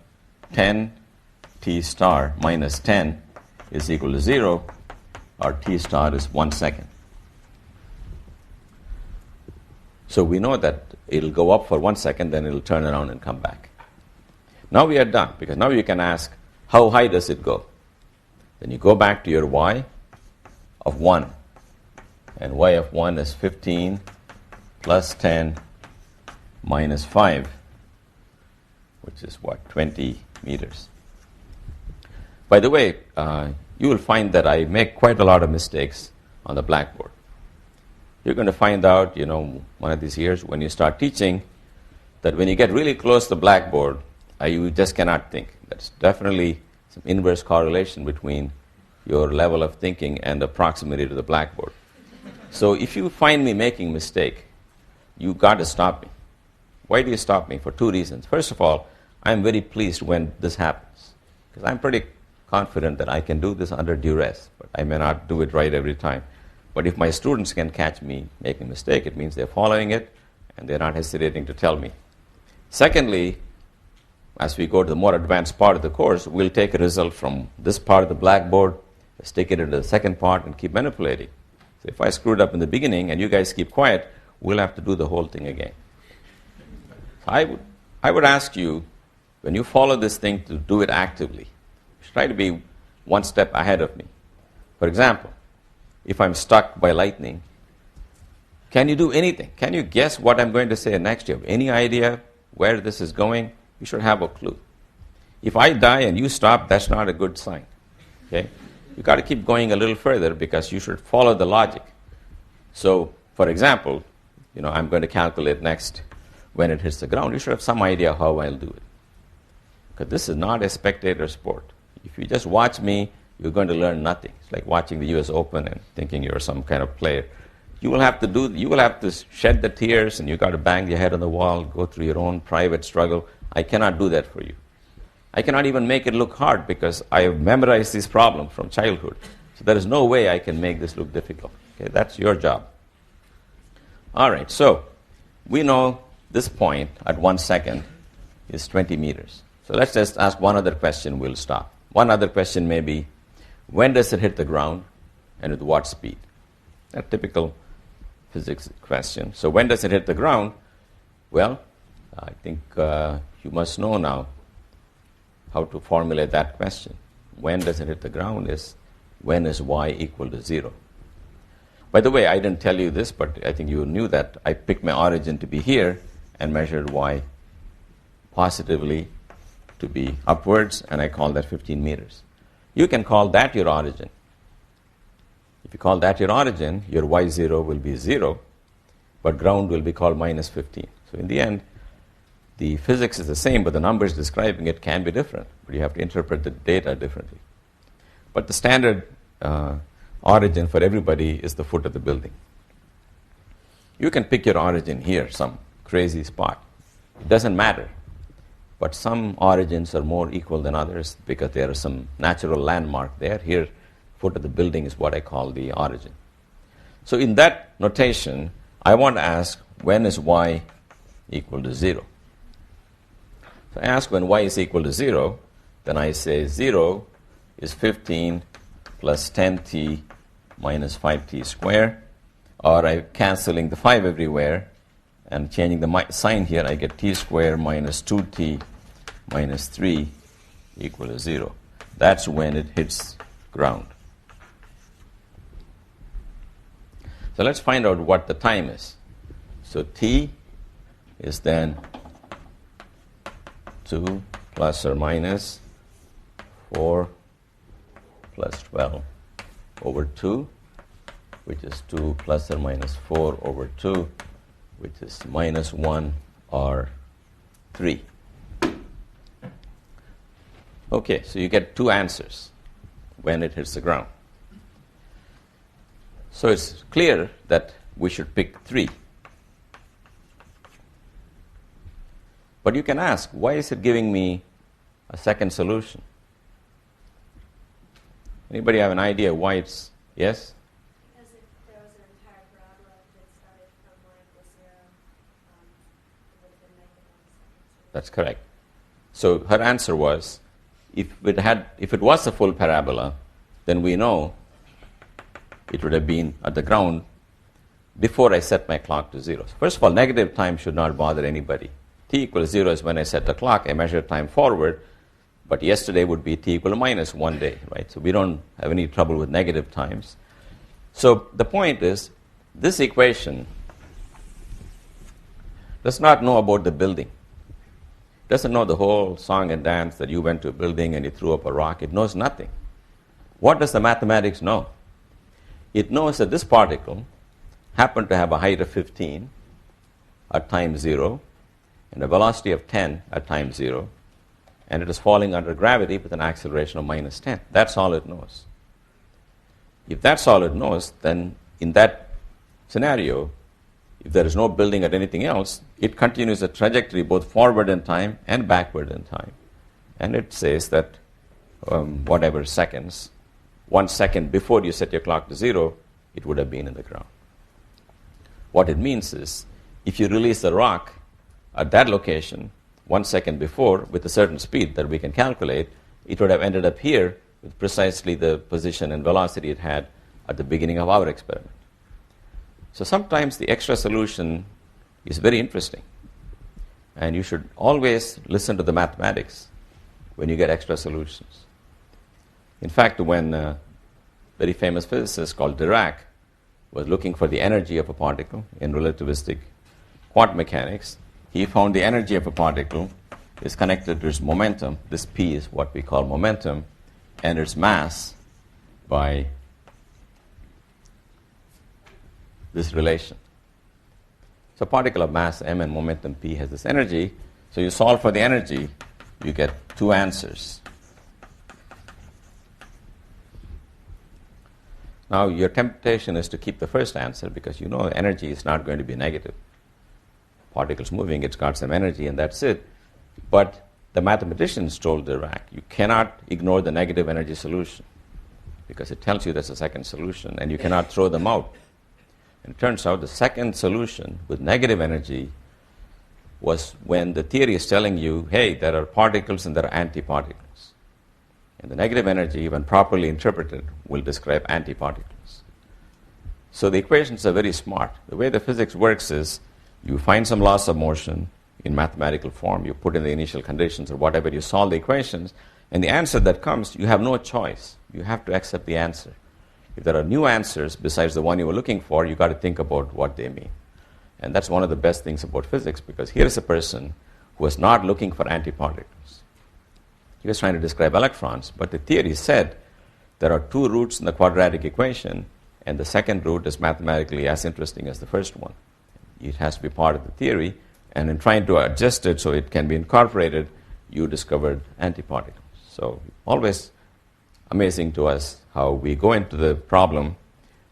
10 t star minus 10 is equal to 0, or t star is 1 second. So we know that it'll go up for 1 second, then it'll turn around and come back. Now we are done, because now you can ask, how high does it go? Then you go back to your y of 1. And y of 1 is 15 plus 10 minus 5, which is what, 20 meters. By the way, you will find that I make quite a lot of mistakes on the blackboard. You're going to find out, one of these years when you start teaching, that when you get really close to the blackboard, you just cannot think. That's definitely some inverse correlation between your level of thinking and the proximity to the blackboard. So if you find me making a mistake, you've got to stop me. Why do you stop me? For 2 reasons. First of all, I'm very pleased when this happens, because I'm pretty confident that I can do this under duress, but I may not do it right every time. But if my students can catch me making a mistake, it means they're following it and they're not hesitating to tell me. Secondly, as we go to the more advanced part of the course, we'll take a result from this part of the blackboard, stick it into the second part, and keep manipulating. So if I screwed up in the beginning and you guys keep quiet, we'll have to do the whole thing again. I would ask you, when you follow this thing, to do it actively. Try to be 1 step ahead of me. For example, if I'm struck by lightning, can you do anything? Can you guess what I'm going to say next? You have any idea where this is going? You should have a clue. If I die and you stop, that's not a good sign. Okay? You've got to keep going a little further, because you should follow the logic. So, for example, I'm going to calculate next when it hits the ground. You should have some idea how I'll do it. Because this is not a spectator sport. If you just watch me, you're going to learn nothing. It's like watching the US Open and thinking you're some kind of player. You will have to shed the tears, and you've got to bang your head on the wall, go through your own private struggle. I cannot do that for you. I cannot even make it look hard, because I have memorized this problem from childhood. So there is no way I can make this look difficult. Okay, that's your job. All right, so we know this point at 1 second is 20 meters. So let's just ask one other question, we'll stop. One other question may be, when does it hit the ground and with what speed? A typical physics question. So when does it hit the ground? Well, I think you must know now how to formulate that question. When does it hit the ground is when is y equal to 0. By the way, I didn't tell you this, but I think you knew that. I picked my origin to be here and measured y positively to be upwards, and I call that 15 meters. You can call that your origin. If you call that your origin, your y0 will be 0, but ground will be called minus 15. So in the end, the physics is the same, but the numbers describing it can be different. But you have to interpret the data differently. But the standard origin for everybody is the foot of the building. You can pick your origin here, some crazy spot. It doesn't matter. But some origins are more equal than others because there is some natural landmark there. Here, foot of the building is what I call the origin. So in that notation, I want to ask, when is y equal to 0? So I ask when y is equal to 0, then I say 0 is 15 plus 10t minus 5t squared, or I'm canceling the 5 everywhere and changing the sign here, I get t squared minus 2t minus 3 equal to 0. That's when it hits ground. So let's find out what the time is. So t is then 2 plus or minus 4 plus 12 over 2, which is 2 plus or minus 4 over 2, which is minus 1 or 3. Okay, so you get two answers when it hits the ground. So it's clear that we should pick 3. But you can ask, why is it giving me a second solution? Anybody have an idea why it's, yes? Because if there was an entire parabola that started from y equals 0, it would have been negative 1 second. That's correct. So her answer was, if it was a full parabola, then we know it would have been at the ground before I set my clock to 0. So first of all, negative time should not bother anybody. T equals 0 is when I set the clock, I measure time forward, but yesterday would be t equal to minus 1 day, right? So we don't have any trouble with negative times. So the point is, this equation does not know about the building. Doesn't know the whole song and dance that you went to a building and you threw up a rock. It knows nothing. What does the mathematics know? It knows that this particle happened to have a height of 15 at time 0 and a velocity of 10 at time 0, and it is falling under gravity with an acceleration of minus 10. That's all it knows. If that's all it knows, then in that scenario, if there is no building or anything else, it continues a trajectory both forward in time and backward in time. And it says that whatever seconds, 1 second before you set your clock to 0, it would have been in the ground. What it means is, if you release the rock at that location 1 second before with a certain speed that we can calculate, it would have ended up here with precisely the position and velocity it had at the beginning of our experiment. So sometimes the extra solution is very interesting. And you should always listen to the mathematics when you get extra solutions. In fact, when a very famous physicist called Dirac was looking for the energy of a particle in relativistic quantum mechanics, he found the energy of a particle is connected to its momentum. This P is what we call momentum, and its mass by this relation. So particle of mass m and momentum p has this energy. So you solve for the energy, you get two answers. Now your temptation is to keep the first answer because you know energy is not going to be negative. Particles moving, it's got some energy and that's it. But the mathematicians told Dirac, you cannot ignore the negative energy solution. because it tells you there's a second solution, and you cannot throw them out. And it turns out the second solution with negative energy was when the theory is telling you, hey, there are particles and there are antiparticles. And the negative energy, when properly interpreted, will describe antiparticles. So the equations are very smart. The way the physics works is you find some laws of motion in mathematical form, you put in the initial conditions or whatever, you solve the equations, and the answer that comes, you have no choice. You have to accept the answer. If there are new answers besides the one you were looking for, you got to think about what they mean. And that's one of the best things about physics, because here's a person who was not looking for antiparticles. He was trying to describe electrons, but the theory said there are two roots in the quadratic equation, and the second root is mathematically as interesting as the first one. It has to be part of the theory, and in trying to adjust it so it can be incorporated, you discovered antiparticles. So always amazing to us how we go into the problem,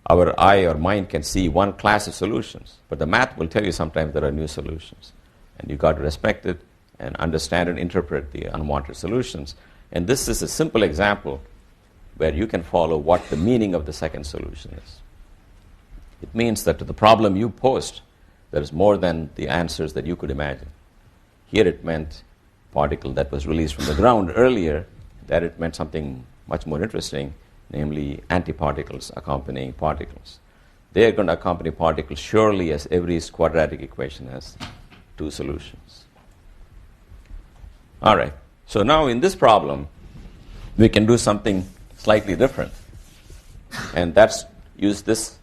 our eye or mind can see one class of solutions, but the math will tell you sometimes there are new solutions. And you got to respect it and understand and interpret the unwanted solutions. And this is a simple example where you can follow what the meaning of the second solution is. It means that to the problem you posed, there is more than the answers that you could imagine. Here it meant particle that was released from the ground earlier, that it meant something much more interesting, namely antiparticles accompanying particles. They are going to accompany particles surely, as every quadratic equation has two solutions. All right, so now in this problem, we can do something slightly different. And that's use this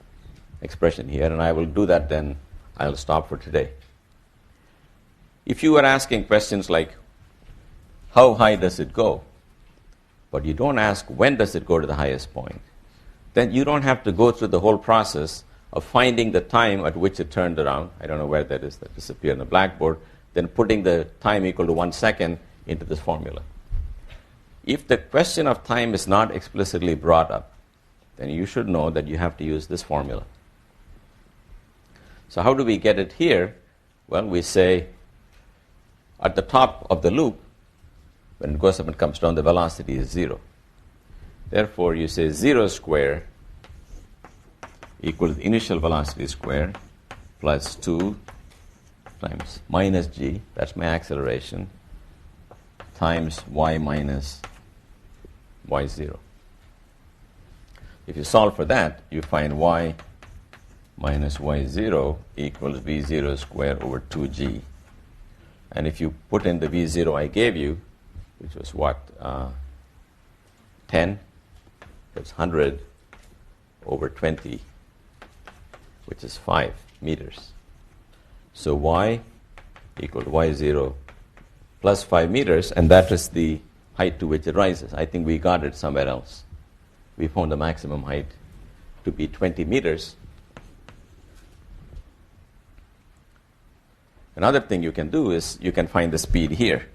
expression here, and I will do that, then I'll stop for today. If you were asking questions like, how high does it go? But you don't ask, when does it go to the highest point? Then you don't have to go through the whole process of finding the time at which it turned around. I don't know where that is, that disappeared on the blackboard. Then putting the time equal to 1 second into this formula. If the question of time is not explicitly brought up, then you should know that you have to use this formula. So how do we get it here? Well, we say at the top of the loop, when it goes up and comes down, the velocity is 0. Therefore, you say 0 square equals initial velocity square plus 2 times minus g, that's my acceleration, times y minus y0. If you solve for that, you find y minus y0 equals v0 squared over 2g. And if you put in the v0 I gave you, which was what, 10, that's 100 over 20, which is 5 meters. So y equal to y0 plus 5 meters, and that is the height to which it rises. I think we got it somewhere else. We found the maximum height to be 20 meters. Another thing you can do is you can find the speed here.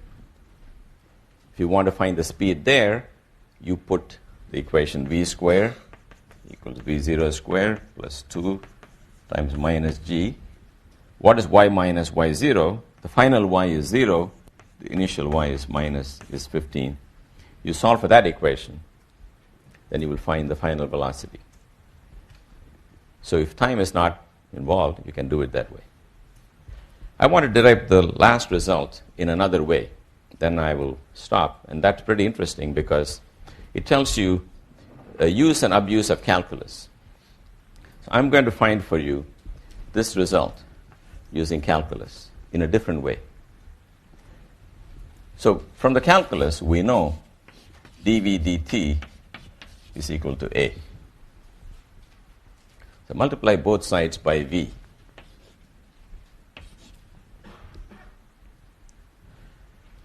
If you want to find the speed there, you put the equation v squared equals v0 squared plus 2 times minus g. What is y minus y0? The final y is 0. The initial y is 15. You solve for that equation, then you will find the final velocity. So if time is not involved, you can do it that way. I want to derive the last result in another way. Then I will stop. And that's pretty interesting because it tells you a use and abuse of calculus. So I'm going to find for you this result using calculus in a different way. So from the calculus, we know dv dt is equal to a. So multiply both sides by v.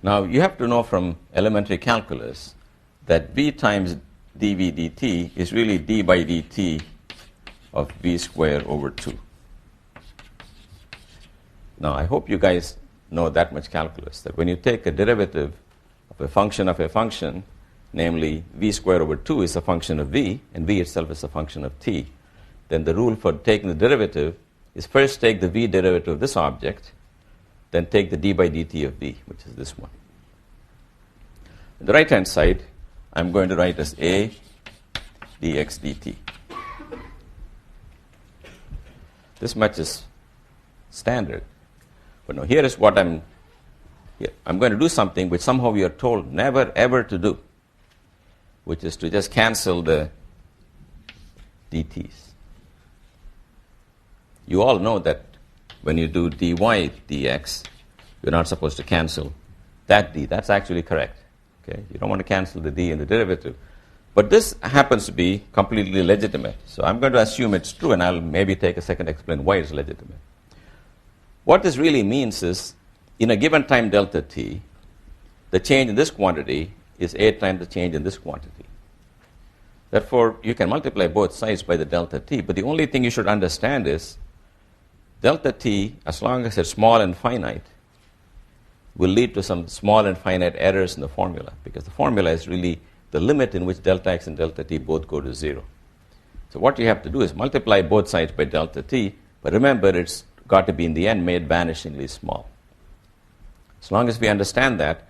Now, you have to know from elementary calculus that v times dv dt is really d by dt of v squared over 2. Now, I hope you guys know that much calculus, that when you take a derivative of a function, namely v squared over 2 is a function of v, and v itself is a function of t, then the rule for taking the derivative is first take the v derivative of this object, then take the d by dt of v, which is this one. On the right-hand side, I'm going to write as a dx dt. This much is standard. But now here is what I'm going to do something which somehow we are told never ever to do, which is to just cancel the dt's. You all know that when you do dy dx, you're not supposed to cancel that d. That's actually correct. Okay? You don't want to cancel the d in the derivative. But this happens to be completely legitimate. So I'm going to assume it's true, and I'll maybe take a second to explain why it's legitimate. What this really means is, in a given time delta t, the change in this quantity is a times the change in this quantity. Therefore, you can multiply both sides by the delta t, but the only thing you should understand is delta t, as long as it's small and finite, will lead to some small and finite errors in the formula, because the formula is really the limit in which delta x and delta t both go to 0. So what you have to do is multiply both sides by delta t, but remember it's got to be in the end made vanishingly small. As long as we understand that,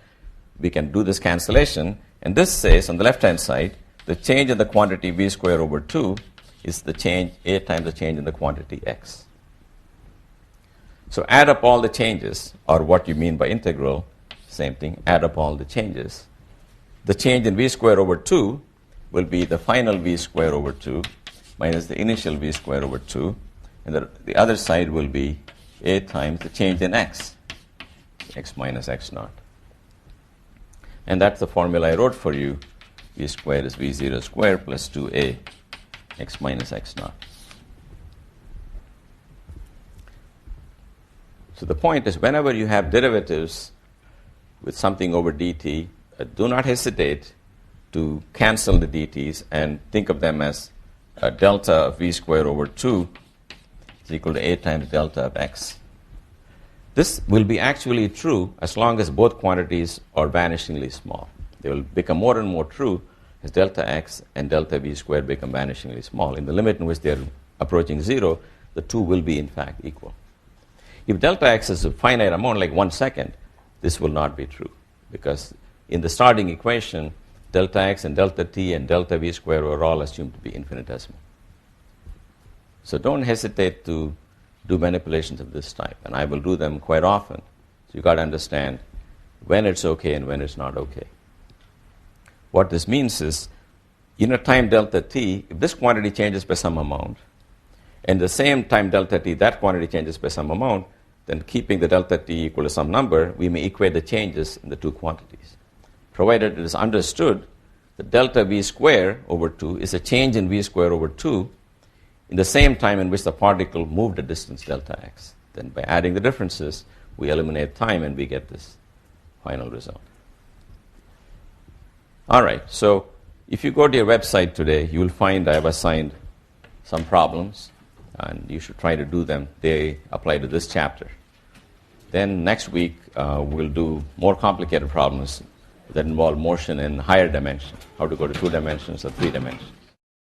we can do this cancellation, and this says on the left-hand side, the change in the quantity v squared over 2 is the change, a times the change in the quantity x. So add up all the changes, or what you mean by integral, same thing, add up all the changes. The change in v squared over 2 will be the final v squared over 2 minus the initial v squared over 2, and the other side will be a times the change in x, x minus x naught. And that's the formula I wrote for you. V squared is v0 squared plus 2a x minus x naught. So the point is, whenever you have derivatives with something over dt, do not hesitate to cancel the dt's and think of them as delta of v squared over 2 is equal to a times delta of x. This will be actually true as long as both quantities are vanishingly small. They will become more and more true as delta x and delta v squared become vanishingly small. In the limit in which they are approaching 0, the two will be in fact equal. If delta x is a finite amount, like 1 second, this will not be true, because in the starting equation, delta x and delta t and delta v squared were all assumed to be infinitesimal. So don't hesitate to do manipulations of this type, and I will do them quite often. So you've got to understand when it's okay and when it's not okay. What this means is, in a time delta t, if this quantity changes by some amount, and the same time delta t, that quantity changes by some amount, then keeping the delta t equal to some number, we may equate the changes in the two quantities. Provided it is understood that delta v squared over 2 is a change in v squared over 2 in the same time in which the particle moved a distance delta x. Then by adding the differences, we eliminate time and we get this final result. All right, so if you go to your website today, you will find I have assigned some problems, and you should try to do them. They apply to this chapter. Then next week, we'll do more complicated problems that involve motion in higher dimension, how to go to 2 dimensions or 3 dimensions.